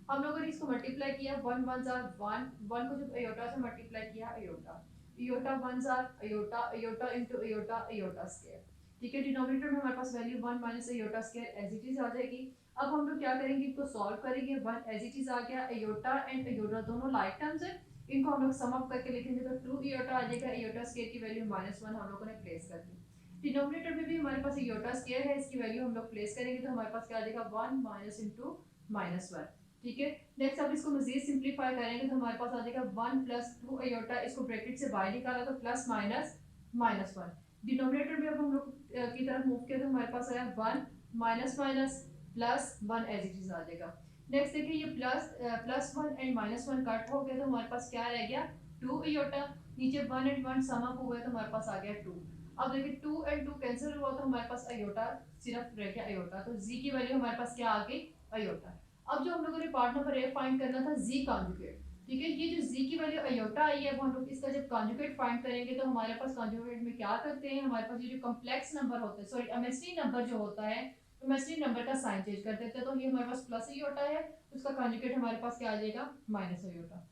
हम लोगों ने इसको मल्टीप्लाई किया, 1 1 जार 1, 1 को जब अयोटा से मल्टीप्लाई किया अयोटा, अयोटा 1 जार iota, iota into iota, iota square. ठीक है, डिनोमिनेटर में हमारे पास value 1 minus iota square as it is आ जाएगी। अब हम लोग क्या करेंगे, इनको सॉल्व करेंगे, 1 एज इट इज आ गया, अयोटा एंड अयोटा दोनों लाइक टर्म्स है, इनको हम लोग सम अप करके लिखेंगे तो 2 अयोटा आ जाएगा, अयोटा स्क्वायर की वैल्यू -1 हम लोगों ने प्लेस कर दी। डिनोमिनेटर में भी हमारे पास अयोटा स्क्वायर है, इसकी वैल्यू हम लोग प्लेस करेंगे तो हमारे पास क्या आ जाएगा 1 माइनस इंटू -1। ठीक है, नेक्स्ट अब इसको मजीद सिंप्लीफाई करेंगे तो हमारे पास आ जाएगा 1 प्लस 2 अयोटा, इसको ब्रैकेट से बाहर निकाला तो प्लस माइनस -1। डिनोमिनेटर में अब हम लोग की तरफ मूव किया तो हमारे पास आया 1 minus minus plus 1 as it is आ जाएगा। नेक्स्ट देखिए, ये प्लस 1 एंड -1 कट हो गया तो हमारे पास क्या रह गया 2 अयोटा, नीचे 1 एंड 1 सम अप हो गया तो हमारे पास आ गया 2। अब देखिए 2 एंड 2 कैंसिल हुआ तो हमारे पास अयोटा सिर्फ रह गया अयोटा, तो z की वैल्यू हमारे पास क्या आ गई अयोटा। अब जो हम लोगों ने पार्ट नंबर ए फाइंड करना था z कॉन्जुगेट, ठीक है, ये जो z की वैल्यू अयोटा आई है, वो हम लोग इसका जब कॉन्जुगेट फाइंड करेंगे तो हमारे पास कॉन्जुगेट में क्या करते हैं, हमारे पास ये जो कॉम्प्लेक्स नंबर होते हैं, सॉरी इमेजिनरी नंबर जो होता है, इमेजिनरी नंबर का साइन चेंज कर देते हैं, तो ये हमारे पास प्लस अयोटा है, उसका कॉन्जुगेट हमारे पास क्या आ जाएगा माइनस अयोटा।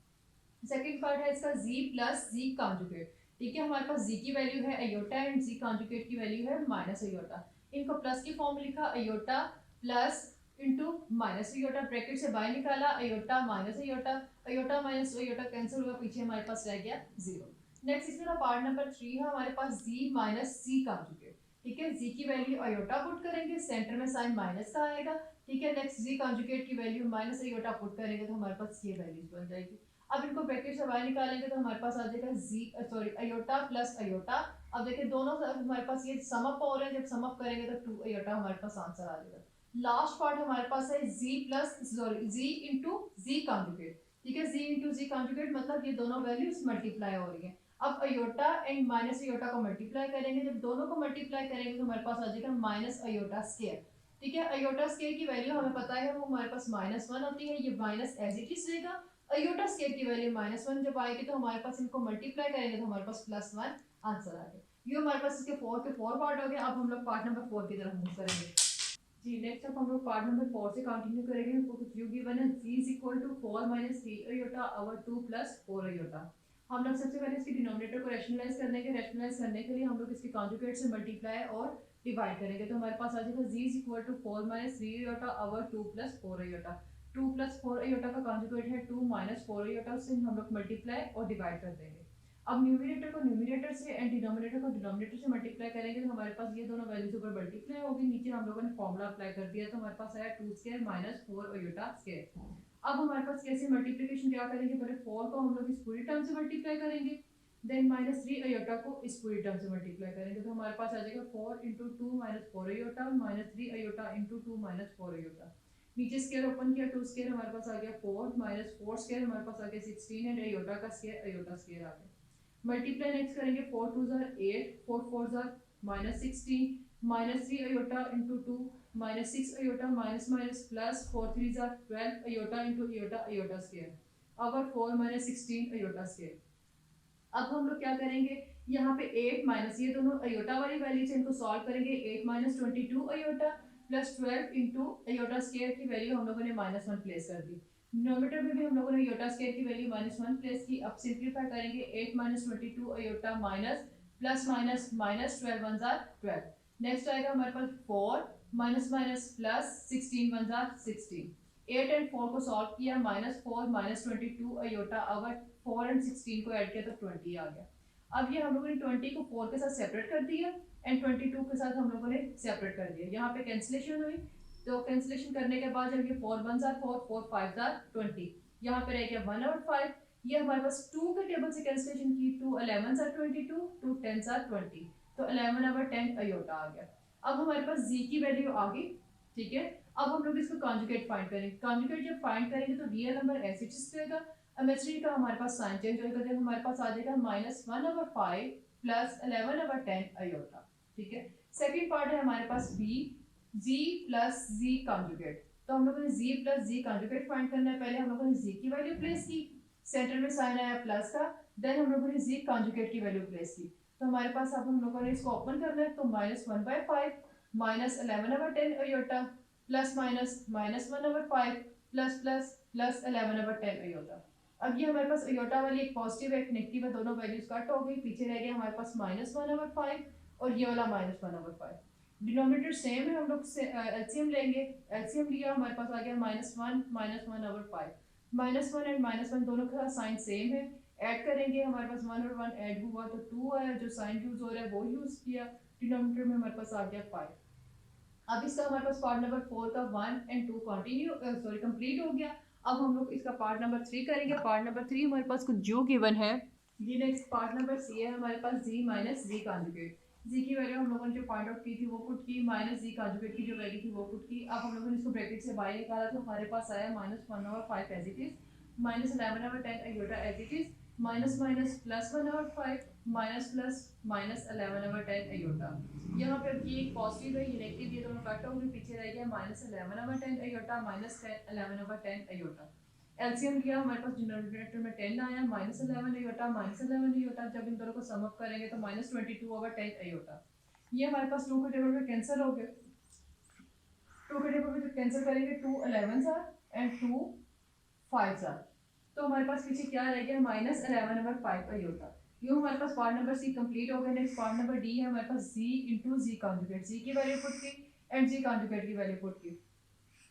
सेकंड पार्ट है इसका z प्लस z कॉन्जुगेट, ठीक है, हमारे पास z की वैल्यू है अयोटा एंड z कॉन्जुगेट की वैल्यू है माइनस अयोटा, इनको प्लस की फॉर्म में लिखा, iota plus into minus iota, bracket से बाहर निकाला, iota minus iota, iota minus iota cancel हुआ, पीछे हमारे पास रह गया 0। नेक्स्ट इसमें पार्ट नंबर 3 है, हमारे पास z माइनस z कॉन्जुगेट, ठीक है, z की वैल्यू अयोटा पुट करेंगे, सेंटर में साइन माइनस का आएगा, ठीक है, नेक्स्ट z कॉन्जुगेट की वैल्यू माइनस अयोटा पुट करेंगे तो हमारे पास ये वैल्यूज बन जाएगी। अब इनको ब्रैकेट से बाहर निकालेंगे तो हमारे पास आ जाएगा अयोटा प्लस अयोटा। अब देखिए दोनों हमारे पास ये सम अप हो रहे हैं, जब सम अप करेंगे तो 2 अयोटा हमारे पास आंसर आ जाएगा। लास्ट पार्ट हमारे पास है z इंटू z कॉन्जुगेट, ठीक है, z इंटू z कॉन्जुगेट मतलब ये दोनों वैल्यूज मल्टीप्लाई हो रही हैं। अब अयोटा एंड माइनस अयोटा को मल्टीप्लाई करेंगे, जब दोनों को मल्टीप्लाई करेंगे तो हमारे पास आ जाएगा माइनस अयोटा स्क्वायर, ठीक है, अयोटा स्क्वायर की वैल्यू हमें पता है वो हमारे पास -1 होती है, ये माइनस एज इट इज रहेगा, अयोटा स्क्वायर की वैल्यू -1 जब आएगी तो हमारे पास इनको मल्टीप्लाई करेंगे तो हमारे पास +1 आंसर आ गया। ये हमारे पास इसके 4 के 4 पार्ट हो गए। अब हम लोग पार्ट नंबर 4 की तरफ मूव करेंगे। जी नेक्स्ट अब हम लोग पार्ट नंबर 4 से कंटिन्यू करेंगे। हमको कुछ यू गिवन है z is equal to 4 minus 3 iota over 2 plus 4 iota. हम लोग सबसे पहले इसके डिनोमिनेटर को रैशनलाइज करने के लिए हम लोग इसके कॉन्जुगेट से मल्टीप्लाई और डिवाइड करेंगे, तो हमारे पास आ जाएगा z is equal to 4 minus 3 iota over 2 plus 4 iota. 2 plus 4 iota का कॉन्जुगेट है 2 माइनस 4 अयोटा, उससे हम लोग मल्टीप्लाई और डिवाइड कर देंगे। अब न्यूमरेटर को न्यूमरेटर से एंड डिनोमिनेटर को डिनोमिनेटर से मल्टीप्लाई करेंगे तो हमारे पास ये दोनों वैल्यूज ऊपर मल्टीप्लाई होगी, नीचे हम लोगों ने फॉर्मूला अप्लाई कर दिया तो हमारे पास आया 2 स्क्वायर माइनस 4 अयोटा स्क्वायर। अब हमारे पास कैसे मल्टीप्लिकेशन क्या करेंगे, पहले 4 को हम लोग इस पूरी टर्म से मल्टीप्लाई करेंगे, देन -3 अयोटा को इस पूरी टर्म से मल्टीप्लाई करेंगे तो हमारे पास आ जाएगा 4 into 2 minus 4 iota -3 iota into 2 minus 4 iota. नीचे स्क्वायर ओपन किया, 2 स्क्वायर हमारे पास आ गया 4 माइनस 4 स्क्वायर हमारे पास आ गया 16 एंड अयोटा का स्क्वायर अयोटा स्क्वायर आ गया। मल्टीप्लाई नेक्स्ट करेंगे, 4 2 जार 8, 4 4 जार -16, -3 iota into 2 -6 iota minus minus plus 4 3 जार 12 iota into iota iota square over 4 -16 iota square. अब हम लोग क्या करेंगे, यहाँ पे 8 माइनस ये दोनों अयोटा वाली वैल्यू से इनको सॉल्व करेंगे, 8 minus 22 iota plus 12 into iota square की वैल्यू हम लोगों ने -1 प्लेस कर दी। डिनोमिनेटर में भी हम लोगों ने अयोटा स्क्वायर की वैल्यू -1 प्लेस की। अब सिंप्लीफाई करेंगे, 8 minus 22 iota minus plus minus minus 12 1 जार 12। नेक्स्ट आएगा हमारे पास 4 माइनस माइनस प्लस 16 1 जार 16। 8 एंड 4 को सॉल्व किया, -4 माइनस 22 अयोटा ओवर 4 एंड 16 को ऐड किया तो 20 आ गया। अब ये हम लोगों ने 20 को 4 के साथ सेपरेट कर दिया एंड 22 के साथ हम लोगों ने सेपरेट कर दिया। यहाँ पे कैंसिलेशन हुई, तो कैंसिलेशन करने के बाद जब ये 4 1 जार 4 4 5 जार 20, यहाँ पे रह गया 1/5। ये हमारे पास 2 के टेबल से कैंसिलेशन की, 2 11 are 22, 2 10 are 20, तो 11/10 आयोटा आ गया। अब हमारे पास z की वैल्यू आ गई, ठीक है। अब हम लोग इसको कॉन्जुगेट फाइंड करेंगे। कॉन्जुगेट जब फाइंड करेंगे तो रियल नंबर ऐसे रहेगा, इमेजिनरी का हमारे पास साइन चेंज होगा, जब हमारे पास आ जाएगा -1/5 प्लस 11/10 आयोटा, ठीक है। सेकेंड पार्ट है हमारे पास b, z plus z conjugate. तो हम लोगों ने z plus z conjugate find करना है। पहले हम लोगों ने z की वैल्यू प्लेस की, सेंटर में साइन आया प्लस का, देन हम लोगों ने z कॉन्जुगेट की वैल्यू प्लेस की। तो हमारे पास अब हम लोगों ने इसको ओपन करना है, तो -1/5 minus 11/10 iota plus minus -1/5 plus plus plus 11/10 iota. अब ये हमारे पास आयोटा वाली एक पॉजिटिव है एक नेगेटिव है, दोनों वैल्यूज कट हो गई, पीछे रह गया हमारे पास -1/5 और ये वाला -1/5। डिनोमिनेटर सेम है, हम लोग एलसीएम लेंगे। एलसीएम लिया, हमारे पास आ गया -1 -1/5। -1 एंड -1 दोनों का साइन सेम है, ऐड करेंगे, हमारे पास 1 और 1 ऐड हुआ तो 2 आया, जो साइन यूज हो रहा है वो यूज किया, डिनोमिनेटर में हमारे पास आ गया 5। अब इसका हमारे पास पार्ट नंबर 4 का 1 एंड 2 कंप्लीट हो गया। अब हम लोग इसका पार्ट नंबर 3 करेंगे। पार्ट नंबर 3 हमारे पास कुछ जो गिवन है, ये नेक्स्ट पार्ट नंबर सी है हमारे पास z minus z conjugate. z की वैल्यू हम लोगों ने जो फाइंड आउट की थी वो पुट की, माइनस z कॉन्जुगेट की जो वैल्यू थी वो पुट की। अब हम लोगों ने इसको ब्रैकेट से बाहर निकाला तो हमारे पास आया -1/5 as it is, -11/10 iota as it is, minus minus +1/5 minus plus minus 11/10 iota. यहाँ पे ये एक पॉजिटिव है, ये नेगेटिव, ये दोनों कट हो गए, पीछे रह गया -11/10 आयोटा माइनस 11/10 आयोटा। एलसीएम लिया, हमारे पास डिनोमिनेटर में 10 आया, -11 आयोटा -11 आयोटा, जब इन दोनों को सम अप करेंगे तो -22/10 आयोटा। ये हमारे पास 2 के टेबल में कैंसिल हो गए। 2 के टेबल में जब कैंसिल करेंगे 2 11s are and 2 5s are, तो हमारे पास पीछे क्या रह गया -11/5 आयोटा। यूँ हमारे पास पार्ट नंबर सी कंप्लीट हो गया। नेक्स्ट पार्ट नंबर डी है हमारे पास z इंटू जी कॉन्जुगेट, जी की वैल्यू पुट की एंड जी कॉन्जुगेट की वैल्यू पुट की।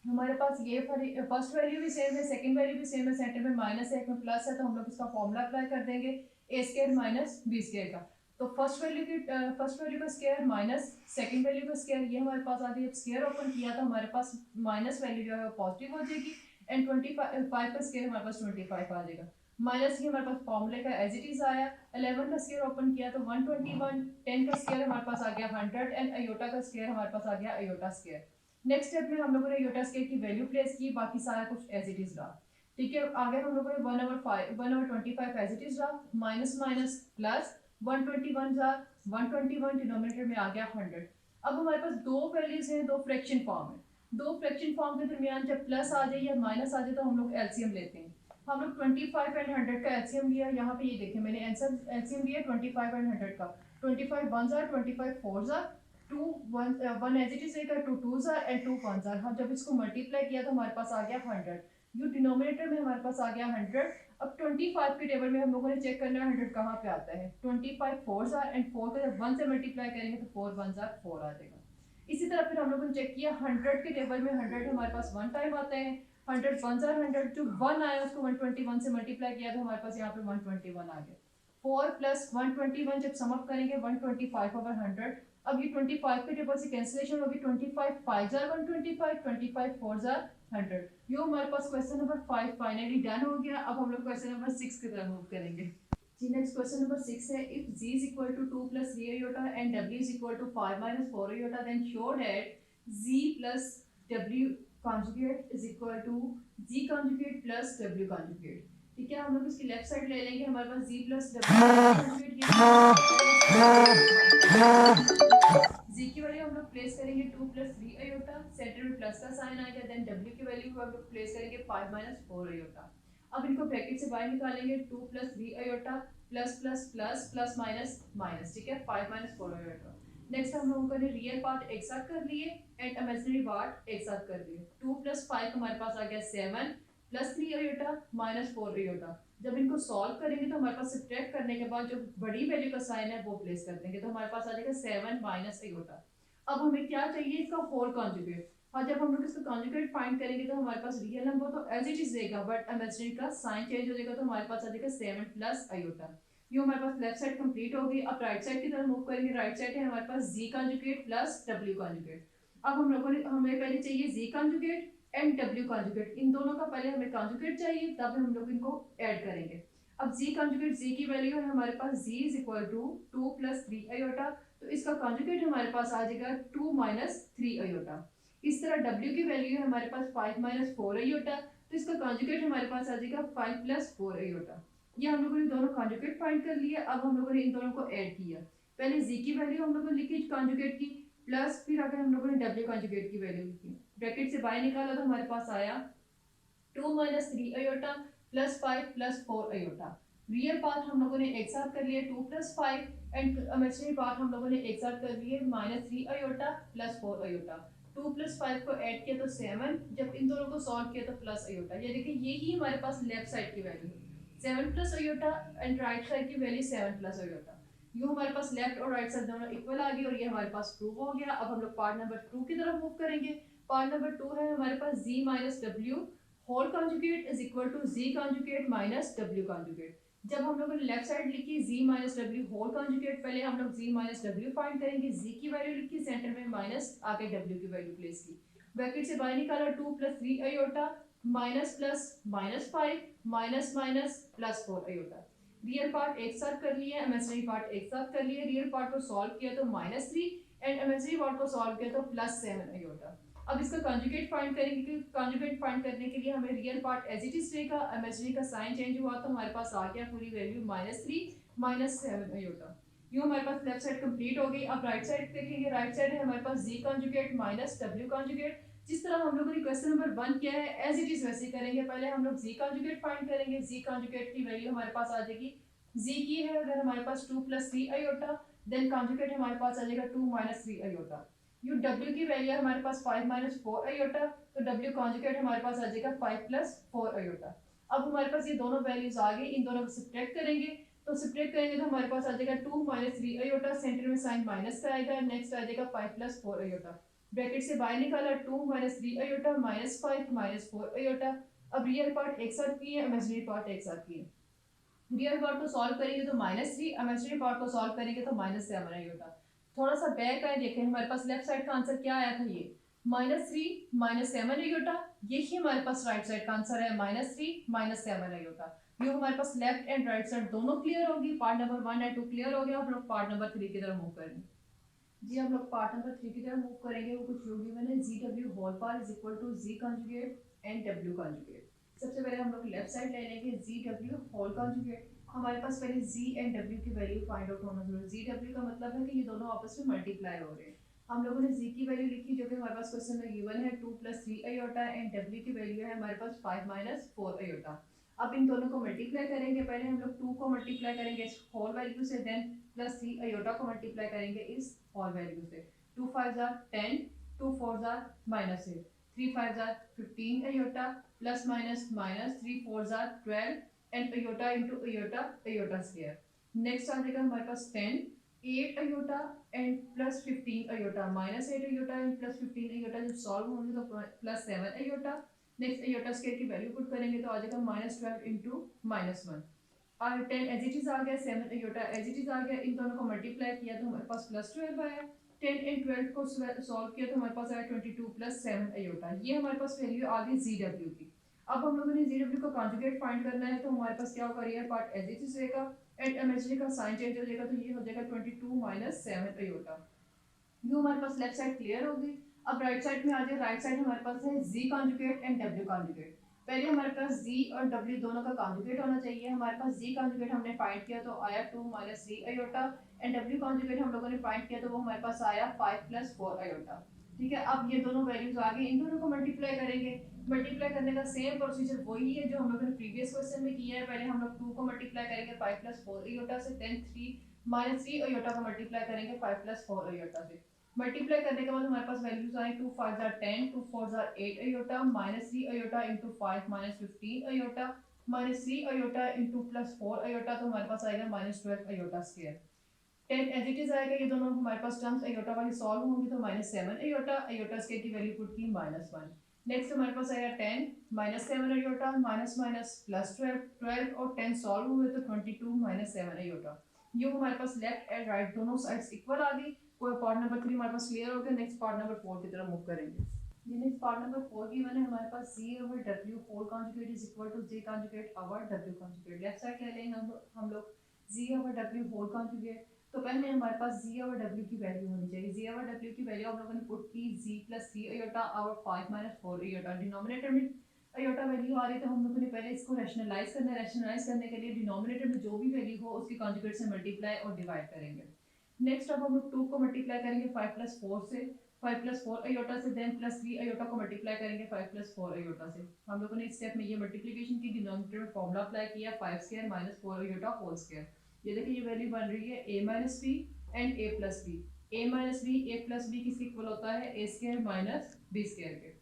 हमारे पास ये फर्स्ट वैल्यू भी सेम है, सेकंड वैल्यू भी सेम है, सेंटर में माइनस है एक में प्लस है, तो हम लोग इसका फॉर्मूला अप्लाई कर देंगे a² माइनस b² का। तो फर्स्ट वैल्यू का स्क्वायर माइनस सेकंड वैल्यू का स्क्वायर, ये हमारे पास आ गई। जब स्क्वायर ओपन किया तो हमारे पास माइनस वैल्यू जो है वो पॉजिटिव हो जाएगी एंड 25 का स्क्वायर हमारे पास 25 आ जाएगा। माइनस ये हमारे पास फॉर्मूले का एज इट इज आया। 11 का स्क्वायर ओपन किया तो 121, 10 का स्क्वायर हमारे पास आ गया 100 एंड आयोटा का स्क्वायर हमारे पास आ गया आयोटा स्क्वायर। नेक्स्ट स्टेप में हम लोगों ने आयोटा स्क्वायर की वैल्यू प्लेस की, बाकी सारा कुछ एज इट इज रहा, ठीक है। आगे हम लोगों ने 1/25 एज इट इज रहा, माइनस माइनस प्लस 121 रहा, 121 डिनोमिनेटर में आ गया 100। अब हमारे पास दो वैल्यूज हैं, दो फ्रैक्शन फॉर्म है, दो फ्रैक्शन फॉर्म के दरमियान जब प्लस आ जाए या माइनस आ जाए तो हम लोग एलसीएम लेते हैं। हम लोग 25 एंड 100 का एलसीएम लिया, यहाँ पे ये देखें मैंने आंसर एलसीएम लिया 25 एंड 100 का। 25 1s are 25 4s are 2 1 as it is रहेगा, 2 2s are and 2 1s are। हाँ, जब इसको मल्टीप्लाई किया तो हमारे पास आ गया 100, जो डिनोमिनेटर में हमारे पास आ गया 100। अब 25 के टेबल में हम लोगों ने चेक करना है 100 कहाँ पे आता है। 25 4s are एंड 4 का जब 1 से मल्टीप्लाई करेंगे तो 4 1s are 4 आ जाएगा। इसी तरह फिर हम लोगों ने चेक किया 100 के टेबल में 100 हमारे पास 1 टाइम आता है, 100 1s are 100, जो 1 आया उसको 121 से मल्टीप्लाई किया तो हमारे पास यहाँ पे 121 आ गया। 4 प्लस 121 जब सम अप करेंगे 125/100। अब ये 25 के टेबल से कैंसिलेशन होगी, 25 5s are 125, 25 4s are 100। यो हमारे पास क्वेश्चन नंबर 5 फाइनली डन हो गया। अब हम लोग क्वेश्चन नंबर 6 की तरफ मूव करेंगे। जी नेक्स्ट क्वेश्चन नंबर 6 है, if z is equal to 2 plus 3 iota and w is equal to 5 minus 4 iota, then show that z plus w conjugate is equal to z conjugate plus w conjugate। ठीक है, हम लोग इसकी left side ले लेंगे, हमारे पास z plus w z की वैल्यू हम लोग प्लेस करेंगे 2 plus 3 iota, सेंटर में प्लस का साइन आएगा, देन w की वैल्यू हम लोग प्लेस करेंगे 5 minus 4 iota। अब इनको ब्रैकेट से बाहर निकालेंगे, 2 plus 3 iota plus plus plus plus minus minus, ठीक है, 5 minus 4 iota। नेक्स्ट हम लोगों ने रियल पार्ट एक साथ कर लिए एंड इमेजिनरी पार्ट एक साथ कर लिए। 2 plus 5 हमारे पास आ गया 7 प्लस 3 iota माइनस 4 iota। जब इनको सॉल्व करेंगे तो हमारे पास सब्ट्रैक्ट करने के बाद जो बड़ी वैल्यू का साइन है वो प्लेस कर देंगे, तो हमारे पास आ जाएगा 7 माइनस iota। अब हमें क्या चाहिए, इसका होल कॉन्जुगेट। और जब हम लोग इसका कॉन्जुगेट फाइंड करेंगे तो हमारे पास रियल नंबर तो एज इट इज रहेगा, बट इमेजिनरी का साइन चेंज हो जाएगा, तो हमारे पास आ जाएगा 7 प्लस iota। ये हमारे पास लेफ्ट साइड कंप्लीट हो गई। अब राइट साइड की तरफ मूव करेंगे, राइट साइड है हमारे पास z conjugate plus w conjugate. अब हम लोगों ने हमें पहले चाहिए z conjugate, and W conjugate, इन दोनों का पहले हमें कॉन्जुगेट चाहिए, तब हम लोग इनको ऐड करेंगे। अब z कॉन्जुगेट, z की वैल्यू है हमारे पास z is equal to 2 plus 3 iota, तो इसका कॉन्जुगेट हमारे पास आ जाएगा 2 माइनस 3 अयोटा। इस तरह w की वैल्यू है हमारे पास 5 माइनस 4 अयोटा, तो इसका कॉन्जुगेट हमारे पास आ जाएगा 5 प्लस 4 अयोटा। ये हम लोगों ने दोनों कॉन्जुगेट फाइंड कर लिया। अब हम लोगों ने इन दोनों को ऐड किया, पहले z की वैल्यू हम लोगों ने लिखी कॉन्जुगेट की, प्लस फिर आगे हम लोगों ने w कॉन्जुगेट की वैल्यू लिखी, ब्रैकेट से बाहर निकाला तो हमारे पास आया 2 minus 3 iota plus 5 plus 4 iota. Real part हम लोगों ने एक साथ कर लिया 2 प्लस 5, एंड इमेजिनरी पार्ट हम लोगों ने एक साथ कर लिए minus 3 iota plus 4 iota. 2 plus 5 को ऐड किया तो 7, जब इन दोनों को सॉल्व किया तो प्लस अयोटा। ये देखिए यही हमारे पास लेफ्ट साइड की वैल्यू है 7 plus iota, and right side की वैल्यू 7 प्लस अयोटा। यू हमारे पास लेफ्ट और राइट साइड दोनों इक्वल आ गई और ये हमारे पास प्रूव हो गया। अब हम लोग पार्ट नंबर 2 की तरफ मूव करेंगे। पार्ट नंबर 2 है हमारे पास z माइनस डब्ल्यू whole conjugate is equal to z conjugate minus w conjugate. जब हम लोगों ने लेफ्ट साइड लिखी z माइनस डब्ल्यू होल कॉन्जुगेट, पहले हम लोग z माइनस डब्ल्यू फाइंड करेंगे, z की वैल्यू लिखी, सेंटर में माइनस आके w की वैल्यू प्लेस की, ब्रैकेट से बाहर निकाला 2 plus 3 iota minus plus minus 5 minus minus plus 4 iota. Real part एक साथ कर लिया, इमेजिनरी पार्ट एक साथ कर लिया। रियल पार्ट को सॉल्व किया तो माइनस 3, एंड इमेजिनरी पार्ट को सॉल्व किया तो प्लस 7 अयोटा। अब इसका कॉन्जुगेट फाइंड करेंगे, क्योंकि कॉन्जुगेट फाइंड करने के लिए हमें real part as it is रहेगा, इमेजिनरी का साइन चेंज हुआ तो हमारे पास आ गया पूरी वैल्यू माइनस 3 माइनस 7 अयोटा। यूँ हमारे पास लेफ्ट साइड कंप्लीट हो गई। अब राइट साइड देखेंगे, राइट साइड है हमारे पास z conjugate minus w conjugate. जिस तरह हम लोगों ने क्वेश्चन नंबर 1 किया है एज इट इज वैसे करेंगे। पहले हम लोग z कॉन्जुगेट फाइंड करेंगे, z कॉन्जुगेट की वैल्यू हमारे पास आ जाएगी, z की है अगर हमारे पास 2 प्लस 3 अयोटा, देन कॉन्जुगेट हमारे पास आ जाएगा 2 माइनस 3 अयोटा। यू w की वैल्यू हमारे पास 5 माइनस 4 अयोटा, तो w कॉन्जुगेट हमारे पास आ जाएगा 5 प्लस 4 अयोटा। अब हमारे पास ये दोनों वैल्यूज आ गई, इन दोनों को सब्ट्रैक्ट करेंगे, तो सब्ट्रैक्ट करेंगे तो हमारे पास आ जाएगा 2 माइनस 3 अयोटा, सेंटर में साइन माइनस का आएगा, नेक्स्ट आ जाएगा 5 प्लस 4 अयोटा, ब्रैकेट से बाहर निकाला 2 minus 3 iota minus 5 minus 4 iota. अब रियल पार्ट एक साथ किए, इमेजिनरी पार्ट एक साथ किए। रियल पार्ट को सॉल्व करेंगे तो माइनस 3, इमेजिनरी पार्ट को सॉल्व करेंगे तो माइनस 7 अयोटा। थोड़ा सा बैक आए देखें, हमारे पास लेफ्ट साइड का आंसर क्या आया था, ये माइनस 3 माइनस 7 अयोटा। यही हमारे पास राइट साइड का आंसर है माइनस 3 माइनस 7 अयोटा। ये हमारे पास लेफ्ट एंड राइट साइड दोनों क्लियर होगी। पार्ट नंबर 1 एंड 2 क्लियर हो गया। हम लोग पार्ट नंबर 3 की तरफ मूव करेंगे। जी हम लोग पार्ट नंबर 3 की तरफ मूव करेंगे। वो कुछ लोग गिवन है G W whole bar is equal to G conjugate and W conjugate. सबसे पहले हम लोग लेफ्ट साइड ले लेंगे जी डब्ल्यू होल कॉन्जुगेट। हमारे पास पहले जी एंड डब्ल्यू की वैल्यू फाइंड आउट होना जरूरी है। जी डब्ल्यू का मतलब है कि ये दोनों आपस में मल्टीप्लाई हो रहे हैं। हम लोगों ने जी की वैल्यू लिखी जो कि हमारे पास क्वेश्चन में गिवन है 2 प्लस 3 अयोटा, एंड डब्ल्यू की वैल्यू है हमारे पास 5 माइनस 4 अयोटा। अब इन दोनों को मल्टीप्लाई करेंगे, पहले हम लोग 2 को मल्टीप्लाई करेंगे इस होल वैल्यू से, देन प्लस 3 अयोटा को मल्टीप्लाई करेंगे इस होल वैल्यू से। 2 5 are 10, 2 4 are minus 8, 3 5 are 15 iota, plus minus minus 3 4 are 12, and iota into iota, iota square. Next आ जाएगा हमारे पास 10, 8 iota and plus 15 iota, minus 8 iota and plus 15 iota जब solve होंगे तो plus 7 iota. Next iota square की value put करेंगे तो आ जाएगा minus 12 into minus 1. और 10 एज इट इज आ गया, 7 iota एज इट इज आ गया। इन दोनों को मल्टीप्लाई किया तो हमारे पास प्लस 12 आया। 10 एंड 12 को सॉल्व किया तो हमारे पास आया 22 प्लस 7 अयोटा। ये हमारे पास वैल्यू आ गई जी डब्ल्यू की। अब हम लोगों ने जी डब्ल्यू का कॉन्जुगेट फाइंड करना है, तो हमारे पास क्या होगा, real part as it is रहेगा, एंड इमेजिनरी का साइन चेंज हो जाएगा, तो ये हो जाएगा 22 माइनस 7 अयोटा। ये हमारे पास लेफ्ट साइड क्लियर होगी। अब राइट साइड में आ जाए, राइट साइड हमारे पास है जी कॉन्जुगेट एंड डब्ल्यू कॉन्जुगेट। पहले हमारे पास z और w दोनों का कॉन्जुगेट होना चाहिए। हमारे पास z कॉन्जुगेट हमने फाइंड किया तो आया 2 minus 3 iota, and w conjugate हम लोगों ने फाइंड किया तो वो हमारे पास आया 5 प्लस 4 अयोटा। ठीक है, अब ये दोनों वैल्यूज आ गई, इन दोनों को मल्टीप्लाई करेंगे। मल्टीप्लाई करने का सेम प्रोसीजर वही है जो हम लोगों ने प्रीवियस क्वेश्चन में किया है। पहले हम लोग 2 को मल्टीप्लाई करेंगे 5 प्लस 4 अयोटा से, देन 3 माइनस 3 अयोटा को मल्टीप्लाई करेंगे 5 प्लस 4 अयोटा से। मल्टीप्लाई करने के बाद हमारे पास वैल्यूज आए 2 5 are 10, 2 4 are 8 iota, minus 3 iota into 5 minus 15 iota, minus 3 iota into plus 4 iota, तो हमारे पास आएगा minus 12 iota square. 10 as it is आएगा, ये दोनों हमारे पास टर्म्स अयोटा वाली सॉल्व होंगी तो माइनस 7 अयोटा, अयोटा स्क्वायर की वैल्यू पुट की माइनस 1। नेक्स्ट हमारे पास आएगा 10 minus 7 iota, minus minus plus 12, 12 और 10 सॉल्व हुए तो 22 माइनस 7 अयोटा। ये हमारे पास लेफ्ट एंड राइट दोनों साइड्स इक्वल आ गई। कोई पार्ट नंबर 3 हमारे पास क्लियर हो गया। नेक्स्ट पार्ट नंबर 4 की तरफ मूव करेंगे। ये नेक्स्ट पार्ट नंबर 4 गिवन है हमारे पास z over w whole conjugate is equal to z conjugate over w conjugate. Left side ले लेंगे हम लोग z over w whole conjugate. तो पहले हमारे पास z ओवर w की वैल्यू होनी चाहिए। z ओवर w की वैल्यू हम लोगों ने पुट की z plus 3 iota over 5 minus 4 iota. Denominator में अयोटा वैल्यू आ रही है तो हम लोगों ने पहले इसको रैशनलाइज करना है। रैशनलाइज करने के लिए डिनोमिनेटर में जो भी वैल्यू हो उसकी कॉन्जुगेट से मल्टीप्लाई और डिवाइड करेंगे। नेक्स्ट अब हम लोग 2 को मल्टीप्लाई करेंगे 5 प्लस 4 से, 5 प्लस 4 अयोटा से, देन प्लस 3 अयोटा को मल्टीप्लाई करेंगे 5 प्लस 4 अयोटा से। हम लोगों ने इस स्टेप में ये मल्टीप्लिकेशन की डिनोमिनेटर में फॉर्मूला अप्लाई किया 5 square minus 4 iota whole square. ये देखिए ये वैल्यू बन रही है a minus b and a plus b. a minus b a plus b किसके इक्वल होता है a square minus b square के।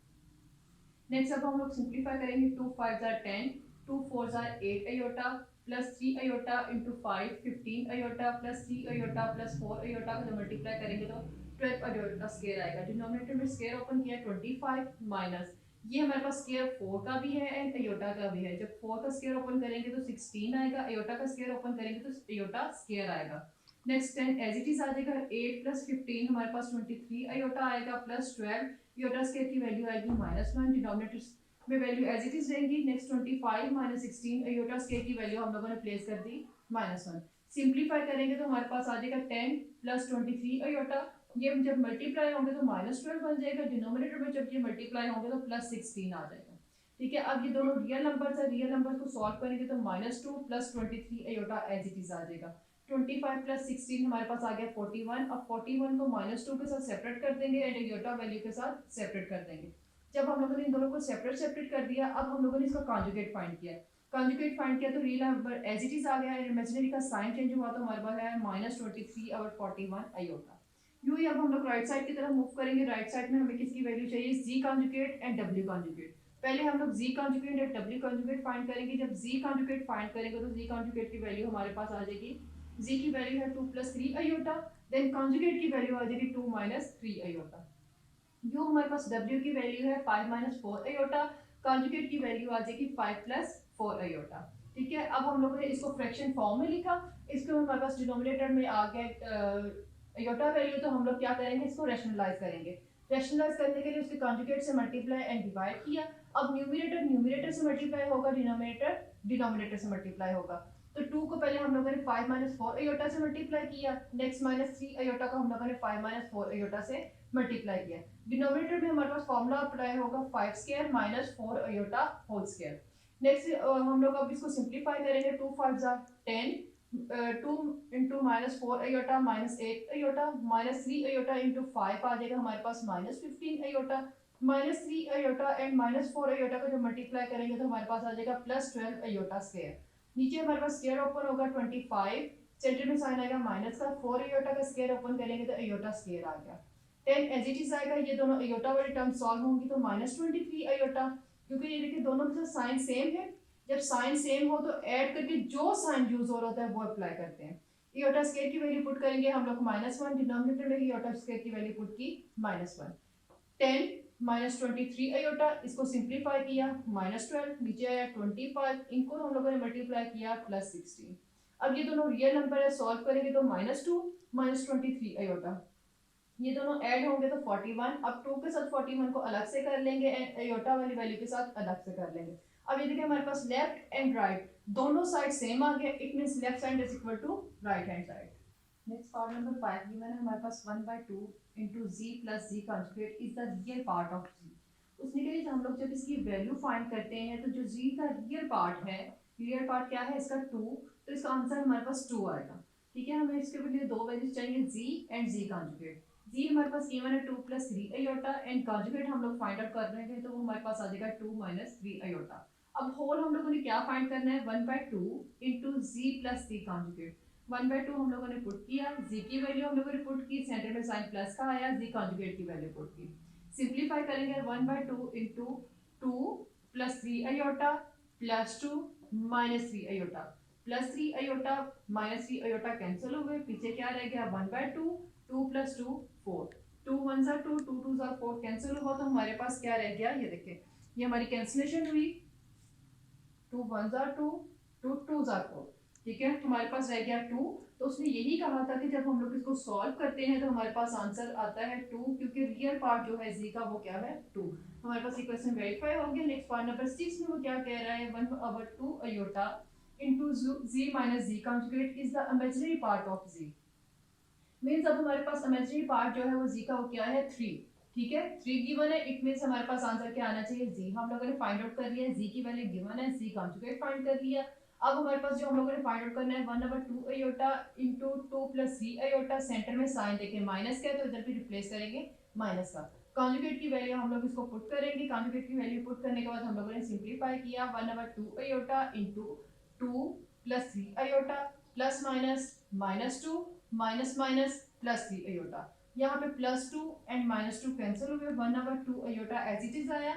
नेक्स्ट अब हम लोग सिंप्लीफाई करेंगे 2 5 जार 10, 2 4 जार 8 iota plus 3 iota into 5 15 iota plus 3 iota plus 4 iota को जब मल्टीप्लाई करेंगे तो 12 अयोटा स्क्वायर आएगा। डिनोमिनेटर में स्क्वायर ओपन किया 25 माइनस ये हमारे पास स्क्वायर 4 का भी है एंड अयोटा का भी है। जब 4 का स्क्वायर ओपन करेंगे तो 16 आएगा, अयोटा का स्क्वायर ओपन करेंगे तो अयोटा स्क्वायर आएगा। नेक्स्ट 10 एज इट इज आ जाएगा 8 प्लस 15 हमारे पास 23 अयोटा आएगा प्लस 12 अयोटा स्क्वायर की वैल्यू आएगी -1। डिनोमिनेटर में वैल्यू एज इट इज रहेंगी। नेक्स्ट 25 माइनस 16 अयोटा स्क्वायर की वैल्यू हम लोगों ने प्लेस कर दी -1। सिंप्लीफाई करेंगे तो हमारे पास आ जाएगा 10 प्लस 23 अयोटा। ये जब मल्टीप्लाई होंगे तो -12 बन जाएगा। डिनोमिनेटर में जब ये मल्टीप्लाई होंगे तो +16 आ जाएगा। ठीक है, अब ये दोनों रियल नंबर्स है, रियल नंबर्स को सॉल्व करेंगे तो -2 plus 23 iota as it is आ जाएगा। 25 प्लस 16 हमारे पास आ गया 41। अब 41 को -2 के साथ सेपरेट कर देंगे एंड अयोटा वैल्यू के साथ सेपरेट कर देंगे। जब हम लोगों ने इन दोनों को सेपरेट कर दिया, अब हम लोगों ने इसका कॉन्जुगेट फाइंड किया। कॉन्जुगेट फाइंड किया तो real number as it is आ गया, इमेजिनरी का साइन चेंज हुआ तो हमारे पास है -23 और 41 अयोटा। यूं ही अब हम लोग राइट साइड की तरफ मूव करेंगे। राइट साइड में हमें किसकी वैल्यू चाहिए, Z conjugate and W conjugate. पहले हम लोग Z conjugate and W conjugate find करेंगे। जब जी कॉन्जुगेट फाइंड करेंगे तो जी कॉन्जुगेट की वैल्यू हमारे पास आ जाएगी, जी की वैल्यू है 2 प्लस 3 अयोटा, देन कॉन्जुगेट की वैल्यू आ जाएगी 2 माइनस 3 अयोटा। जो हमारे पास w की वैल्यू है 5 माइनस 4 अयोटा, कॉन्जुगेट की वैल्यू आ जाएगी 5 प्लस 4 अयोटा। ठीक है, अब हम लोगों ने इसको फ्रैक्शन फॉर्म में लिखा। इसको हमारे पास डिनोमिनेटर में आ गया अयोटा वैल्यू, तो हम लोग क्या करेंगे, इसको रैशनलाइज करेंगे। रैशनलाइज करने के लिए उसके कॉन्जुगेट से मल्टीप्लाई एंड डिवाइड किया। अब न्यूमरेटर से मल्टीप्लाई होगा, डिनोमिनेटर से मल्टीप्लाई होगा। तो 2 को पहले हम लोगों ने 5 माइनस 4 अयोटा से मल्टीप्लाई किया। नेक्स्ट -3 अयोटा को हम लोगों ने 5 माइनस 4 अयोटा से मल्टीप्लाई किया। डिनोमिनेटर में हमारे पास फॉर्मूला अप्लाई होगा 5 square minus 4 iota whole square. Next हम लोग अब इसको सिंप्लीफाई करेंगे। 2 5 जार 10, 2 into -4 iota -8 iota, -3 iota into 5 आ जाएगा हमारे पास -15 अयोटा, -3 अयोटा एंड -4 अयोटा को जब मल्टीप्लाई करेंगे तो हमारे पास आ जाएगा +12 अयोटा स्क्वायर। नीचे हमारे पास स्क्वायर ओपन होगा 25, सेंटर में साइन आएगा माइनस का, 4 अयोटा का स्क्वायर ओपन करेंगे तो अयोटा स्क्वायर आ गया। 10 एज इट इज आएगा। ये दोनों अयोटा वाली टर्म सॉल्व होंगी तो -23 अयोटा, क्योंकि ये देखिए दोनों के साथ साइन सेम है। जब साइन सेम हो तो ऐड करके जो साइन यूज हो रहा होता है वो अप्लाई करते हैं। अयोटा स्क्वायर की वैल्यू पुट करेंगे हम लोग -1, डिनोमिनेटर में अयोटा स्क्वायर की वैल्यू पुट की -1। 10 -23 अयोटा, इसको सिंप्लीफाई किया -12, नीचे आया 25, इनको हम लोगों ने मल्टीप्लाई किया +16। अब ये दोनों रियल नंबर है, सॉल्व करेंगे तो -2 -23 अयोटा, ये दोनों ऐड होंगे तो 41। अब 2 के साथ 41 को अलग से कर लेंगे एंड अयोटा वाली वैल्यू के साथ अलग से कर लेंगे। अब ये देखिए हमारे पास लेफ्ट एंड राइट दोनों साइड सेम आ गया, it means left side is equal to right hand side. Next part number 5 given है हमारे पास 1/2 into z plus z conjugate is the real part of z। उसने के लिए हम लोग जब इसकी वैल्यू फाइंड करते हैं तो जो z का रियल पार्ट है, रियल पार्ट क्या है इसका 2, तो इसका आंसर हमारे पास 2 आएगा। ठीक है, हमें इसके लिए दो वैल्यूज चाहिए z and z conjugate। z हमारे पास गिवन है 2 प्लस 3 अयोटा एंड conjugate हम लोग फाइंड आउट कर रहे हैं तो वो हमारे पास आ जाएगा 2 माइनस 3 अयोटा। अब होल हम लोगों ने क्या फाइंड करना है, 1/2 into z plus z conjugate। 1/2 हम लोगों ने पुट किया, z की वैल्यू हम लोगों ने पुट की, सेंटर में साइन प्लस का आया, z कॉन्जुगेट की वैल्यू पुट की। सिंप्लीफाई करेंगे 1/2 into 2 plus 3 iota plus 2 minus 3 iota, plus 3 iota minus 3 iota cancel हो गए, पीछे क्या रह गया 1/2, 2 प्लस 2 4, 2 1 ज़ा 2, 2 2 ज़ा 4 कैंसिल हुआ तो हमारे पास क्या रह गया, ये देखिए ये हमारी कैंसिलेशन हुई, 2 1 ज़ा 2, 2 2 ज़ा 4, ठीक है, हमारे पास रह गया 2। तो उसने यही कहा था कि जब हम लोग इसको सॉल्व करते हैं तो हमारे पास आंसर आता है 2, क्योंकि रियल पार्ट जो है z का वो क्या है 2। हमारे पास इक्वेशन वेरीफाई हो गया। नेक्स्ट पॉइंट नंबर 6 में वो क्या कह रहा है, 1/2 iota into z minus z conjugate is the imaginary part of z। Means अब हमारे पास इमेजिनरी पार्ट जो है वो z का वो क्या है 3। ठीक है, 3 गिवन है, इट मींस हमारे पास आंसर क्या आना चाहिए z। हम लोगों ने फाइंड आउट कर लिया है, z की वैल्यू गिवन है, z कॉन्जुगेट फाइंड कर लिया। अब हमारे पास जो हम लोगों ने फाइंड आउट करना है 1/2 आयोटा इनटू 2 + 3 आयोटा। सेंटर में साइन देके माइनस का है तो इधर पे रिप्लेस करेंगे माइनस का। कॉन्जुगेट की वैल्यू हम लोग इसको पुट करेंगे। कॉन्जुगेट की वैल्यू पुट करने के बाद हम लोगों ने सिंपलीफाई किया 1/2 iota into 2 + 3 iota plus minus -2 minus minus +3 iota. यहाँ पे +2 एंड -2 कैंसिल हुए, 1/2 आयोटा एज इट इज आया।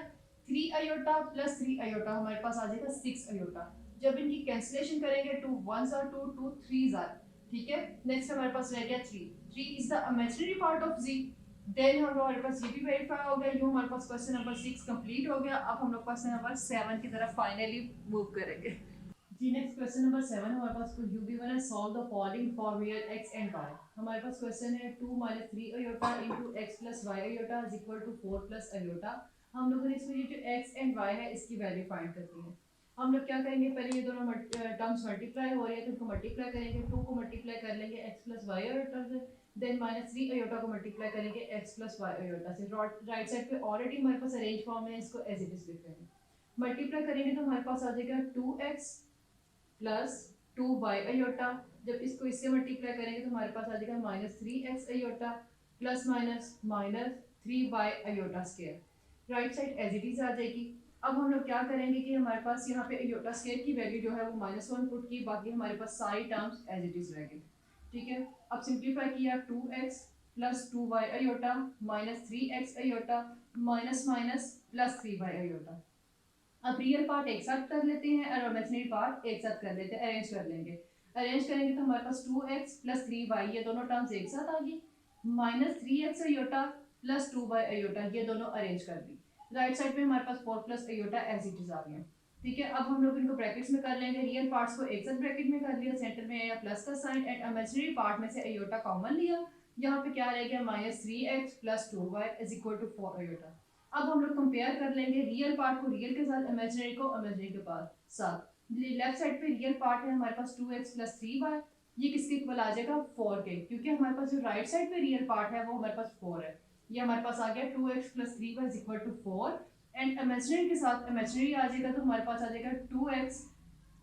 3 आयोटा प्लस 3 आयोटा हमारे पास आ जाएगा 6 आयोटा। जब इनकी कैंसिलेशन करेंगे 2 1s आर 2 2 3s आर। ठीक है, नेक्स्ट हमारे पास रह गया 3 is the imaginary part of z। Then हमारे पास ये भी वेरीफाई हो गया। यूं हमारे पास क्वेश्चन नंबर 6 कंप्लीट हो गया। अब हम लोग क्वेश्चन नंबर 7 की तरफ फाइनली मूव करेंगे। जी नेक्स्ट क्वेश्चन नंबर 7 हमारे पास यू गिवन है solve the following for real x and y। हमारे पास क्वेश्चन है 2 - 3 iota into x + y iota is equal to 4 + iota. हम लोगों ने इसमें ये जो x एंड y है इसकी वैल्यू फाइंड करनी है। हम लोग क्या करेंगे, पहले ये दोनों टर्म्स मल्टीप्लाई हो रहे हैं तो इनको मल्टीप्लाई करेंगे। 2 को मल्टीप्लाई कर लेंगे x + y आयोटा से, देन -3 आयोटा को मल्टीप्लाई करेंगे x + y आयोटा से। राइट साइड पे ऑलरेडी हमारे पास अरेंज फॉर्म है, इसको एज इट इज लिख रहे हैं। मल्टीप्लाई करेंगे तो हमारे पास आ जाएगा 2x प्लस 2y आयोटा। जब इसको इससे मल्टीप्लाई करेंगे तो हमारे पास आ जाएगा -3x iota plus -3y iota square. Right side as it is आ जाएगी। अब हम लोग क्या करेंगे कि हमारे पास यहाँ पे आयोटा स्क्वायर की वैल्यू जो है वो -1 पुट की, बाकी हमारे पास सारी टर्म्स एज इट इज रह गई। ठीक है, अब सिंप्लीफाई किया 2x plus 2y iota -3x iota minus minus plus 3y iota. अब रियल पार्ट एक साथ कर लेते हैं और इमेजिनरी पार्ट एक साथ कर लेते हैं, अरेंज कर लेंगे। अरेंज करेंगे तो हमारे पास 2x प्लस 3y ये दोनों टर्म्स एक साथ आ गई, -3x iota plus 2y iota ये दोनों अरेंज कर दी। राइट साइड पे हमारे पास 4 plus iota as it is आ गया। ठीक है, अब हम लोग इनको ब्रैकेट्स में कर लेंगे। रियल पार्ट्स को एक साथ ब्रैकेट में कर लिया, सेंटर में आया प्लस का साइन एंड इमेजिनरी पार्ट में से आयोटा कॉमन लिया। यहाँ पे क्या रह गया -3x plus 2y is equal to 4 iota. अब हम लोग कंपेयर कर लेंगे रियल पार्ट को रियल के साथ, इमेजिनरी को इमेजिनरी के साथ। लेफ्ट साइड पे रियल पार्ट है हमारे पास 2x प्लस 3y, ये किसके इक्वल आ जाएगा 4 के, क्योंकि हमारे पास जो राइट साइड पे रियल पार्ट है वो हमारे पास 4 है। ये हमारे पास आ गया 2x plus 3y is equal to 4 and imaginary के साथ इमेजिनरी आ जाएगा तो हमारे पास आ जाएगा 2x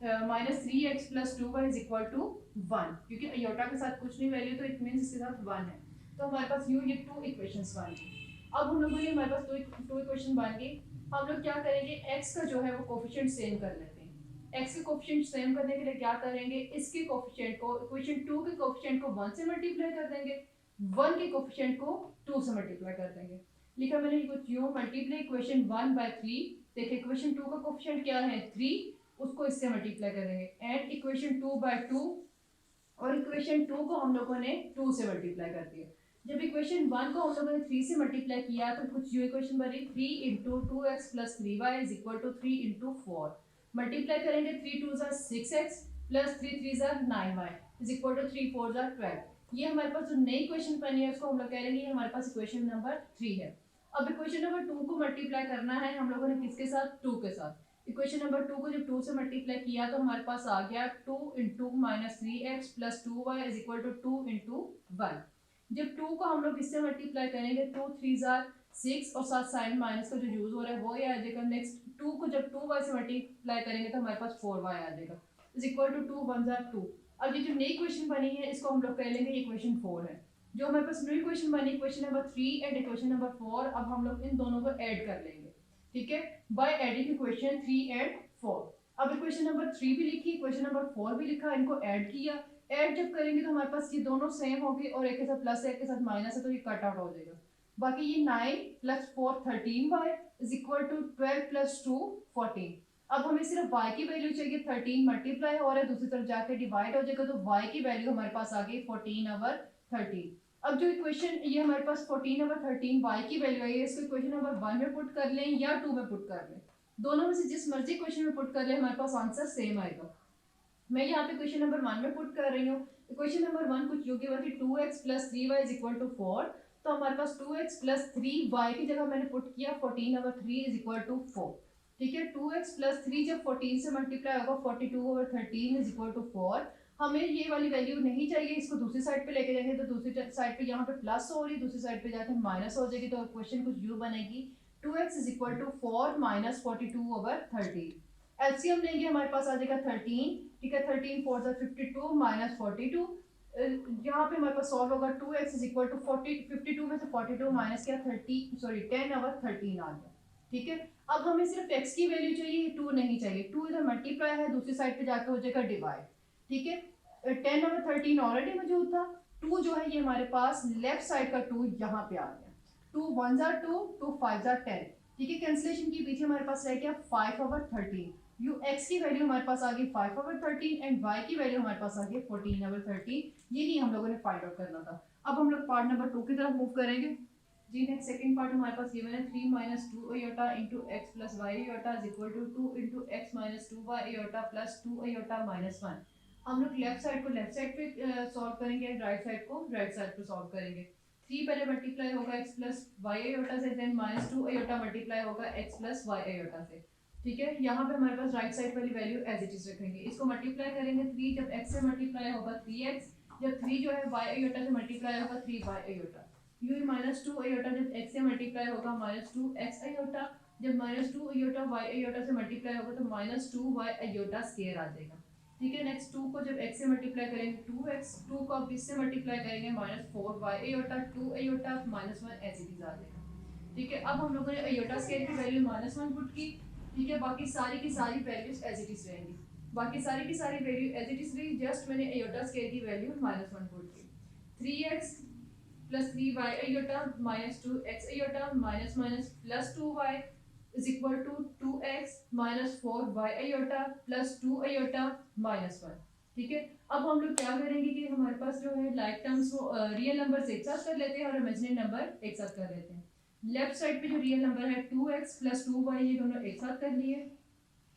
-3x plus 2y is equal to 1, क्योंकि आयोटा के साथ कुछ नहीं वैल्यू तो इट मींस इसके साथ 1 है। तो हमारे पास ये 2 इक्वेशंस बन गई। अब हम लोगों ने हमारे पास दो इक्वेशन बन गई। हम लोग क्या करेंगे, x का जो है वो कोफिशिएंट सेम कर लेते हैं। x के कोफिशिएंट सेम करने के लिए क्या करेंगे, इसके कोफिशिएंट को इक्वेशन 2 के कोफिशिएंट को 1 से मल्टीप्लाई कर देंगे, 1 के कोफिशिएंट को 2 से मल्टीप्लाई कर देंगे। लिखा मैंने कुछ यूं, मल्टीप्लाई इक्वेशन 1 बाय 3। देखिए इक्वेशन 2 का कोफिशिएंट क्या है 3, उसको इससे मल्टीप्लाई करेंगे एंड इक्वेशन 2 बाय 2 और इक्वेशन 2 को हम लोगों ने 2 से मल्टीप्लाई कर दिया। जब इक्वेशन 1 को हम लोगों ने 3 से मल्टीप्लाई किया तो कुछ ये इक्वेशन बनी 3 into 2x plus 3y is equal to 3 into 4। Multiply करेंगे 3 2 जार 6x प्लस 3 3 जार 9y इज इक्वल टू 3 4 जार 12। ये हमारे पास जो नई इक्वेशन बनी है उसको हम लोग कह लेंगे हमारे पास इक्वेशन नंबर 3 है। अब इक्वेशन नंबर 2 को मल्टीप्लाई करना है हम लोगों ने किसके साथ, 2 के साथ। इक्वेशन नंबर 2 को जब 2 से मल्टीप्लाई किया तो हमारे पास आ गया 2 into -3x plus 2y is equal to 2 into 1। जब 2 को हम लोग इससे मल्टीप्लाई करेंगे 2 3 जार 6 और साथ साइन माइनस का जो यूज हो रहा है वो ये आ जाएगा। नेक्स्ट 2 को जब 2y से मल्टीप्लाई करेंगे तो हमारे पास 4y आ जाएगा इज इक्वल टू 2 1 जार 2। अब ये जो नई इक्वेशन बनी है इसको हम लोग कह लेंगे इक्वेशन 4 है। जो हमारे पास न्यू इक्वेशन बनी equation number 3 and equation number 4, अब हम लोग इन दोनों को ऐड कर लेंगे। ठीक है, बाय एडिंग इक्वेशन 3 एंड 4। अब इक्वेशन नंबर 3 भी लिखी, इक्वेशन नंबर 4 भी लिखा, इनको ऐड किया। ऐड जब करेंगे तो हमारे पास ये दोनों सेम होगी और एक के साथ प्लस है एक के साथ माइनस है तो ये कट आउट हो जाएगा। बाकी ये 9 plus 4 13y is equal to 12 plus 2 14। अब हमें सिर्फ y की वैल्यू चाहिए, 13 मल्टीप्लाई हो रहा है दूसरी तरफ जाके डिवाइड हो जाएगा तो y की वैल्यू हमारे पास आ गई 14/13। अब जो इक्वेशन ये हमारे पास 14/13 y की वैल्यू आई है इसको इक्वेशन नंबर 1 में पुट कर लें या 2 में पुट कर लें, दोनों में से जिस मर्जी क्वेश्चन में पुट कर ले हमारे पास आंसर सेम आएगा। मैं यहाँ पे क्वेश्चन नंबर 1 में पुट कर रही हूँ। क्वेश्चन नंबर 1 कुछ यू गिवन थी 2x + 3y = 4, तो हमारे पास 2x + 3y की जगह मैंने पुट किया 14/3 = 4। ठीक है, 2x + 3 जब 14 से मल्टीप्लाई होगा 42/13 = 4। हमें ये वाली वैल्यू नहीं चाहिए, इसको दूसरी साइड पे लेके जाएंगे तो दूसरी साइड पे यहाँ पे प्लस हो रही है, दूसरी साइड पे जाके माइनस हो जाएगी, तो क्वेश्चन कुछ यू बनेगी 2x = 4 - 42/13। एलसीएम लेंगे, हमारे पास आ जाएगा 13। ठीक है, 13 4 52 - 42। यहाँ पे हमारे पास सॉल्व होगा 2x = 40, 52 में से 42 माइनस किया 10/13 आ गया। ठीक है, अब हमें सिर्फ x की वैल्यू चाहिए, 2 नहीं चाहिए। 2 इधर मल्टीप्लाई है, दूसरी साइड पे जाकर हो जाएगा डिवाइड। ठीक है, 10/13 ऑलरेडी मौजूद था, 2 जो है ये हमारे पास लेफ्ट साइड का 2 यहाँ पे आ गया। 2 1 * 2, 2 5 * 10। ठीक है, कैंसिलेशन के पीछे हमारे पास रह गया 5/13। यू एक्स की वैल्यू हमारे पास आ गई 5/13 एंड वाई की वैल्यू हमारे पास आ गई 14/13। यही हम लोगों ने फाइंड आउट करना था। अब हम लोग पार्ट नंबर 2 की तरफ मूव करेंगे। जी, नेक्स्ट सेकंड पार्ट हमारे पास गिवन है 3 - 2 iota into x plus y iota is equal to 2 into x minus 2y iota plus 2 iota minus 1। हम लोग लेफ्ट साइड को लेफ्ट साइड पे सॉल्व करेंगे, राइट साइड को राइट साइड पे सॉल्व करेंगे। 3 पहले मल्टीप्लाई होगा x plus y iota से, देन -2 iota मल्टीप्लाई होगा x plus y iota से। ठीक है, यहाँ पे हमारे पास राइट साइड वाली वैल्यू एज इट इज रखेंगे, इसको मल्टीप्लाई करेंगे। 3 जब x से मल्टीप्लाई होगा 3x, जब 3 जो है y iota से मल्टीप्लाई होगा 3y iota। u -2 iota जब x से मल्टीप्लाई होगा -2x iota, जब -2 iota y iota से मल्टीप्लाई होगा तो -2y iota स्क्वायर आ जाएगा। ठीक है, नेक्स्ट 2 को जब x से मल्टीप्लाई करेंगे 2x, 2 को अब इससे मल्टीप्लाई करेंगे -4y iota, 2 iota -1 as it is आ जाएगा। ठीक है, अब हम लोगों ने iota स्क्वायर की वैल्यू -1 पुट की। ठीक है, बाकी सारी की सारी वैल्यूज एज इट इज रहेंगी, बाकी सारी की सारी वैल्यू एज इट इज रही, जस्ट मैंने iota स्क्वायर की वैल्यू -1 पुट की। 3x + 3y iota - 2x iota minus +2y is equal to 2x - 4y iota plus 2 iota -1। ठीक है, अब हम लोग क्या करेंगे कि हमारे पास जो है लाइक टर्म्स को रियल नंबर्स एक साथ कर लेते हैं और इमेजिनरी नंबर एक साथ कर लेते हैं। लेफ्ट साइड पे जो रियल नंबर है 2x + 2y, ये दोनों एक साथ कर लिए,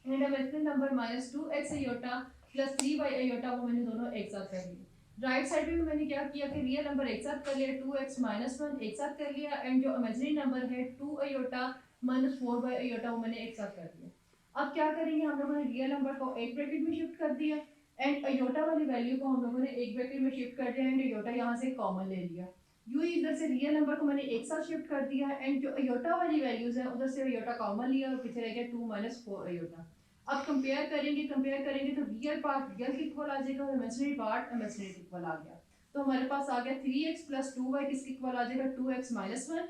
and imaginary number -2x iota + 3y iota, वो मैंने दोनों एक साथ कर लिए। राइट साइड पे भी मैंने क्या किया कि रियल नंबर एक साथ कर लिया, 2x - 1 एक साथ कर लिया, एंड जो इमेजिनरी नंबर है 2 iota - 4y iota, वो मैंने एक साथ कर दिया। अब क्या करेंगे, हम लोगों ने रियल नंबर को एक ब्रैकेट में शिफ्ट कर दिया एंड iota वाली वैल्यू को हम लोगों ने एक ब्रैकेट में शिफ्ट कर दिया एंड iota यहाँ से कॉमन ले लिया। यू इधर से रियल नंबर को मैंने एक साथ शिफ्ट कर दिया एंड जो iota वाली वैल्यूज है उधर से iota कॉमन लिया और पीछे रह गया 2 - 4 iota। अब कंपेयर करेंगे तो रियल पार्ट रियल के इक्वल आ जाएगा और इमेजिनरी पार्ट इमेजिनरी के इक्वल आ गया। तो हमारे पास आ गया 3x + 2y किसके इक्वल आ जाएगा 2x - 1,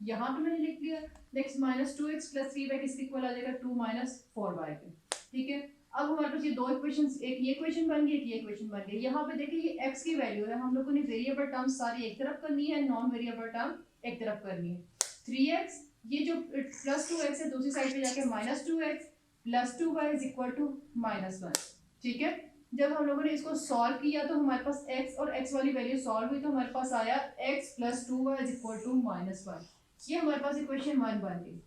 यहाँ पे मैंने लिख लिया। नेक्स्ट -2x + 3y किसके इक्वल आ जाएगा 2 - 4y के। ठीक है, अब हमारे पास ये दो इक्वेशंस, एक ये इक्वेशन बन गई, एक ये इक्वेशन बन गई। यहाँ पे देखिए ये x की वैल्यू है, हम लोगों ने वेरिएबल टर्म्स सारी एक तरफ करनी है, नॉन वेरिएबल टर्म एक तरफ करनी है। 3x, ये जो +2x है दूसरी साइड पे जाके -2x + 2y = -1। ठीक है, जब हम लोगों ने इसको सॉल्व किया तो हमारे पास x और x वाली वैल्यू सॉल्व हुई तो हमारे पास आया x + 2y = -1। ये हमारे पास इक्वेशन 1 बन गई।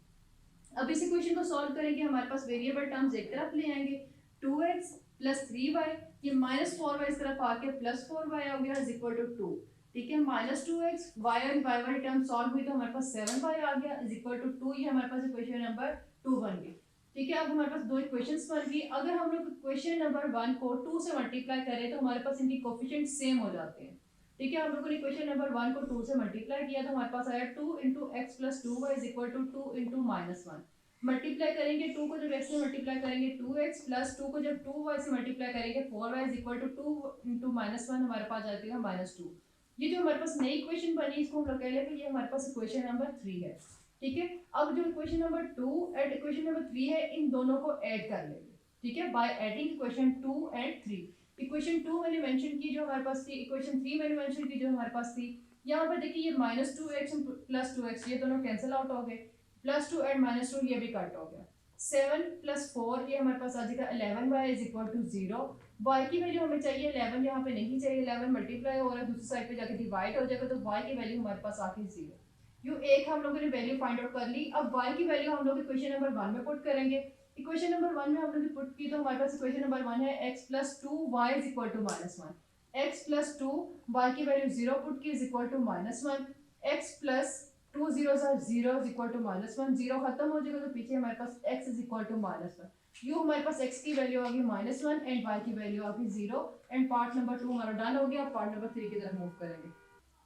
अब इस इक्वेशन को सॉल्व करेंगे, हमारे पास वेरिएबल टर्म्स एक तरफ ले आएंगे, 2x + 3y, ये -4y इस तरफ आके +4y आ गया = 2। ठीक है, -2x, y और y वाली टर्म सॉल्व हुई तो हमारे पास 7y आ गया = 2। ये हमारे पास इक्वेशन नंबर 2 बन गई। ठीक है, अब हमारे पास दो इक्वेशंस बन गई। अगर हम लोग इक्वेशन नंबर 1 को 2 से मल्टीप्लाई करें तो हमारे पास इनकी कोफिशिएंट सेम हो जाते हैं। ठीक है, हम लोगों ने इक्वेशन नंबर 1 को 2 से मल्टीप्लाई किया तो हमारे पास आया 2 × x + 2y = 2 × -1। मल्टीप्लाई करेंगे 2 को जब x से मल्टीप्लाई करेंगे 2x प्लस 2 को जब 2y से मल्टीप्लाई करेंगे 4y = 2 × -1, हमारे पास आ जाएगा -2। ये जो हमारे पास नई इक्वेशन बनी इसको हम लोग कह लेते हैं ये हमारे पास इक्वेशन नंबर 3 है। ठीक है, अब जो equation number 2 and equation number 3 है, इन दोनों को ऐड कर लेंगे। ठीक है, by adding equation 2 and 3। Equation 2 मैंने मेंशन की जो हमारे पास थी, इक्वेशन 3 मैंने मेंशन की जो हमारे पास थी। यहाँ पर देखिए ये -2x + 2x ये दोनों कैंसिल आउट हो गए, +2 एंड -2 ये भी कट हो गया। 7 + 4 ये हमारे पास आ जाएगा 11y = 0। y की वैल्यू हमें चाहिए 11, यहाँ पे नहीं चाहिए, 11 मल्टीप्लाई हो रहा है दूसरी साइड पे जाके डिवाइड हो जाएगा तो y की वैल्यू हमारे पास आके 0। यू एक हम लोगों ने वैल्यू फाइंड आउट कर ली। अब y की वैल्यू हम लोग इक्वेशन नंबर 1 में पुट करेंगे। इक्वेशन नंबर 1 में हम लोग पुट की तो हमारे पास इक्वेशन नंबर 1 है x plus 2y is equal to -1, x plus 2 y की वैल्यू 0 पुट की is equal to -1, x plus 2 0 is equal to -1, 0 खत्म हो जाएगा तो पीछे हमारे पास x is equal to -1, you हमारे पास x की वैल्यू आ गई -1 एंड y की वैल्यू आ गई 0 एंड पार्ट नंबर 2 हमारा डन हो गया। पार्ट नंबर 3 की तरफ मूव करेंगे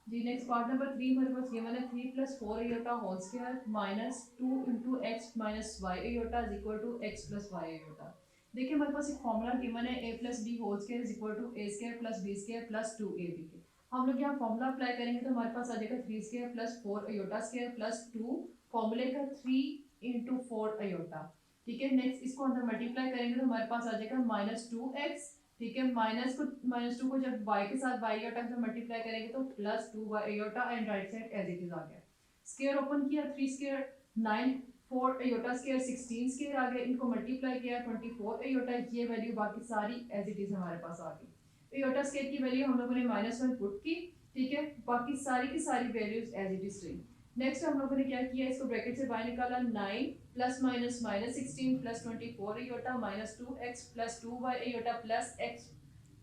जी। नेक्स्ट पार्ट नंबर 3 हमारे पास गिवन है 3 plus 4 iota whole square minus 2 into x minus y iota is equal to x plus y iota. देखिए हमारे पास एक फॉर्मूला गिवन है a plus b whole square is equal to a square plus b square plus 2ab के। हम लोग यहाँ formula apply करेंगे तो हमारे पास आ जाएगा 3 square plus 4 iota square plus 2 फॉर्मूले का 3 इंटू 4 आयोटा। ठीक है, नेक्स्ट इसको अंदर मल्टीप्लाई करेंगे तो हमारे पास आ जाएगा -2x। ठीक है, -2 को जब y के साथ y आयोटा से मल्टीप्लाई करेंगे तो +2y iota and right side as it is आ गया। स्क्वायर ओपन किया 3 स्क्वायर 9 4 आयोटा स्क्वायर 16 स्क्वायर आ गया, इनको मल्टीप्लाई किया 24 आयोटा, ये वैल्यू बाकी सारी एज इट इज हमारे पास आ गई। आयोटा स्क्वायर की वैल्यू हम लोगों ने -1 पुट की। ठीक है, बाकी सारी की सारी वैल्यूज एज इट इज रही। नेक्स्ट हम लोगों ने क्या किया, इसको ब्रैकेट से बाहर निकाला 9 plus minus -16 plus 24 iota minus 2x plus 2y iota plus x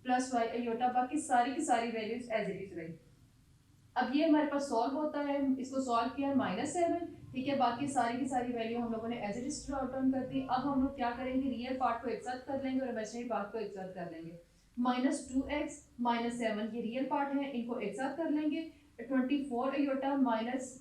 plus y iota, बाकी सारी की सारी वैल्यूज एज इट इज रही। अब ये हमारे पास सॉल्व होता है, इसको सॉल्व किया -7। ठीक है, बाकी सारी की सारी वैल्यू हम लोगों ने एज इट इज रिटर्न कर दी। अब हम लोग क्या करेंगे, रियल पार्ट को एक साथ कर लेंगे और इमेजिनरी पार्ट को एक साथ कर लेंगे। -2x -7 ये रियल पार्ट है, इनको एक साथ कर लेंगे। 24 iota minus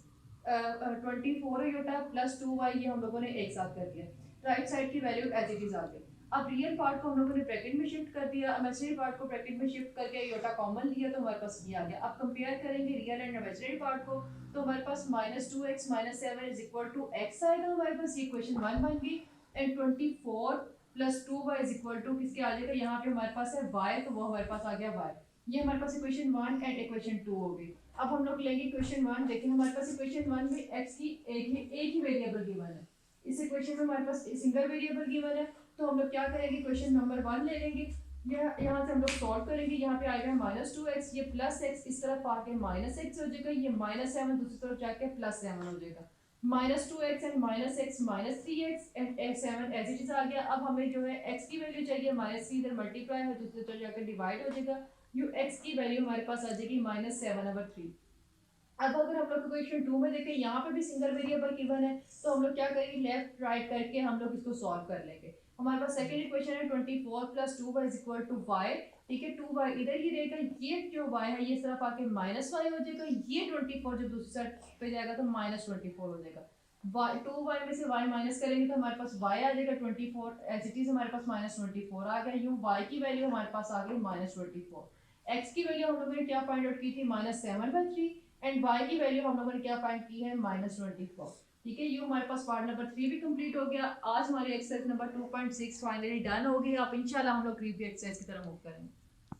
24 iota plus 2y ये हम लोगों ने एक साथ कर दिया। राइट साइड की वैल्यू एज इट इज आ गई। अब रियल पार्ट को हम लोगों ने ब्रैकेट में शिफ्ट कर दिया, इमेजिनरी पार्ट को ब्रैकेट में शिफ्ट करके आयोटा कॉमन लिया तो हमारे पास ये आ गया। अब कंपेयर करेंगे रियल एंड इमेजिनरी पार्ट को तो हमारे पास -2x -7 is equal to x आएगा हमारे पास, ये इक्वेशन 1 बन गई। And 24 plus 2y is equal to किसके आ जाएगा, यहाँ पे हमारे पास है y तो वो हमारे पास आ गया y। ये हमारे पास इक्वेशन 1 एंड इक्वेशन 2 हो गई। अब हम लोग लेंगे इक्वेशन 1। देखिए हमारे पास इक्वेशन 1 में x की एक ही वेरिएबल गिवन है, इस इक्वेशन में हमारे पास सिंगल वेरिएबल गिवन है तो हम लोग क्या करेंगे, इक्वेशन नंबर 1 ले लेंगे। यहाँ से हम लोग सॉल्व करेंगे, यहाँ पे आएगा -2x, ये प्लस x इस तरफ आके -x हो जाएगा, ये -7 दूसरी तरफ जाके +7 हो जाएगा। -2x and -x -3x and 7 as it is आ गया। अब हमें जो है x की वैल्यू चाहिए, -3 इधर मल्टीप्लाई है दूसरी तरफ जाकर डिवाइड हो जाएगा, यू x की वैल्यू हमारे पास आ जाएगी -7/3। अब अगर हम लोग इक्वेशन 2 में देखें, यहाँ पे भी सिंगल वेरिएबल गिवन है तो हम लोग क्या करेंगे, लेफ्ट राइट करके हम लोग इसको सॉल्व कर लेंगे। हमारे पास सेकंड इक्वेशन है 24 plus 2y is equal to y। ठीक है, 2y इधर ही रहेगा, ये जो y है ये सिर्फ आके -y हो जाएगा, ये 24 जब दूसरी साइड पे जाएगा तो -24 हो जाएगा। 2y में से y माइनस करेंगे तो हमारे पास y आ जाएगा 24, एज इट इज हमारे पास -24 आ गया। यूँ y की वैल्यू हमारे पास आ गई -24। x की वैल्यू हम लोगों ने क्या फाइंड आउट की थी, -7/3 एंड y की वैल्यू हम लोगों ने क्या फाइंड की है, -24। ठीक है, ये हमारे पास पार्ट नंबर 3 भी कंप्लीट हो गया। आज हमारी एक्सरसाइज नंबर 2.6 फाइनली डन हो गई। अब इंशाल्लाह हम लोग रिव्यू एक्सरसाइज की तरफ मूव करेंगे।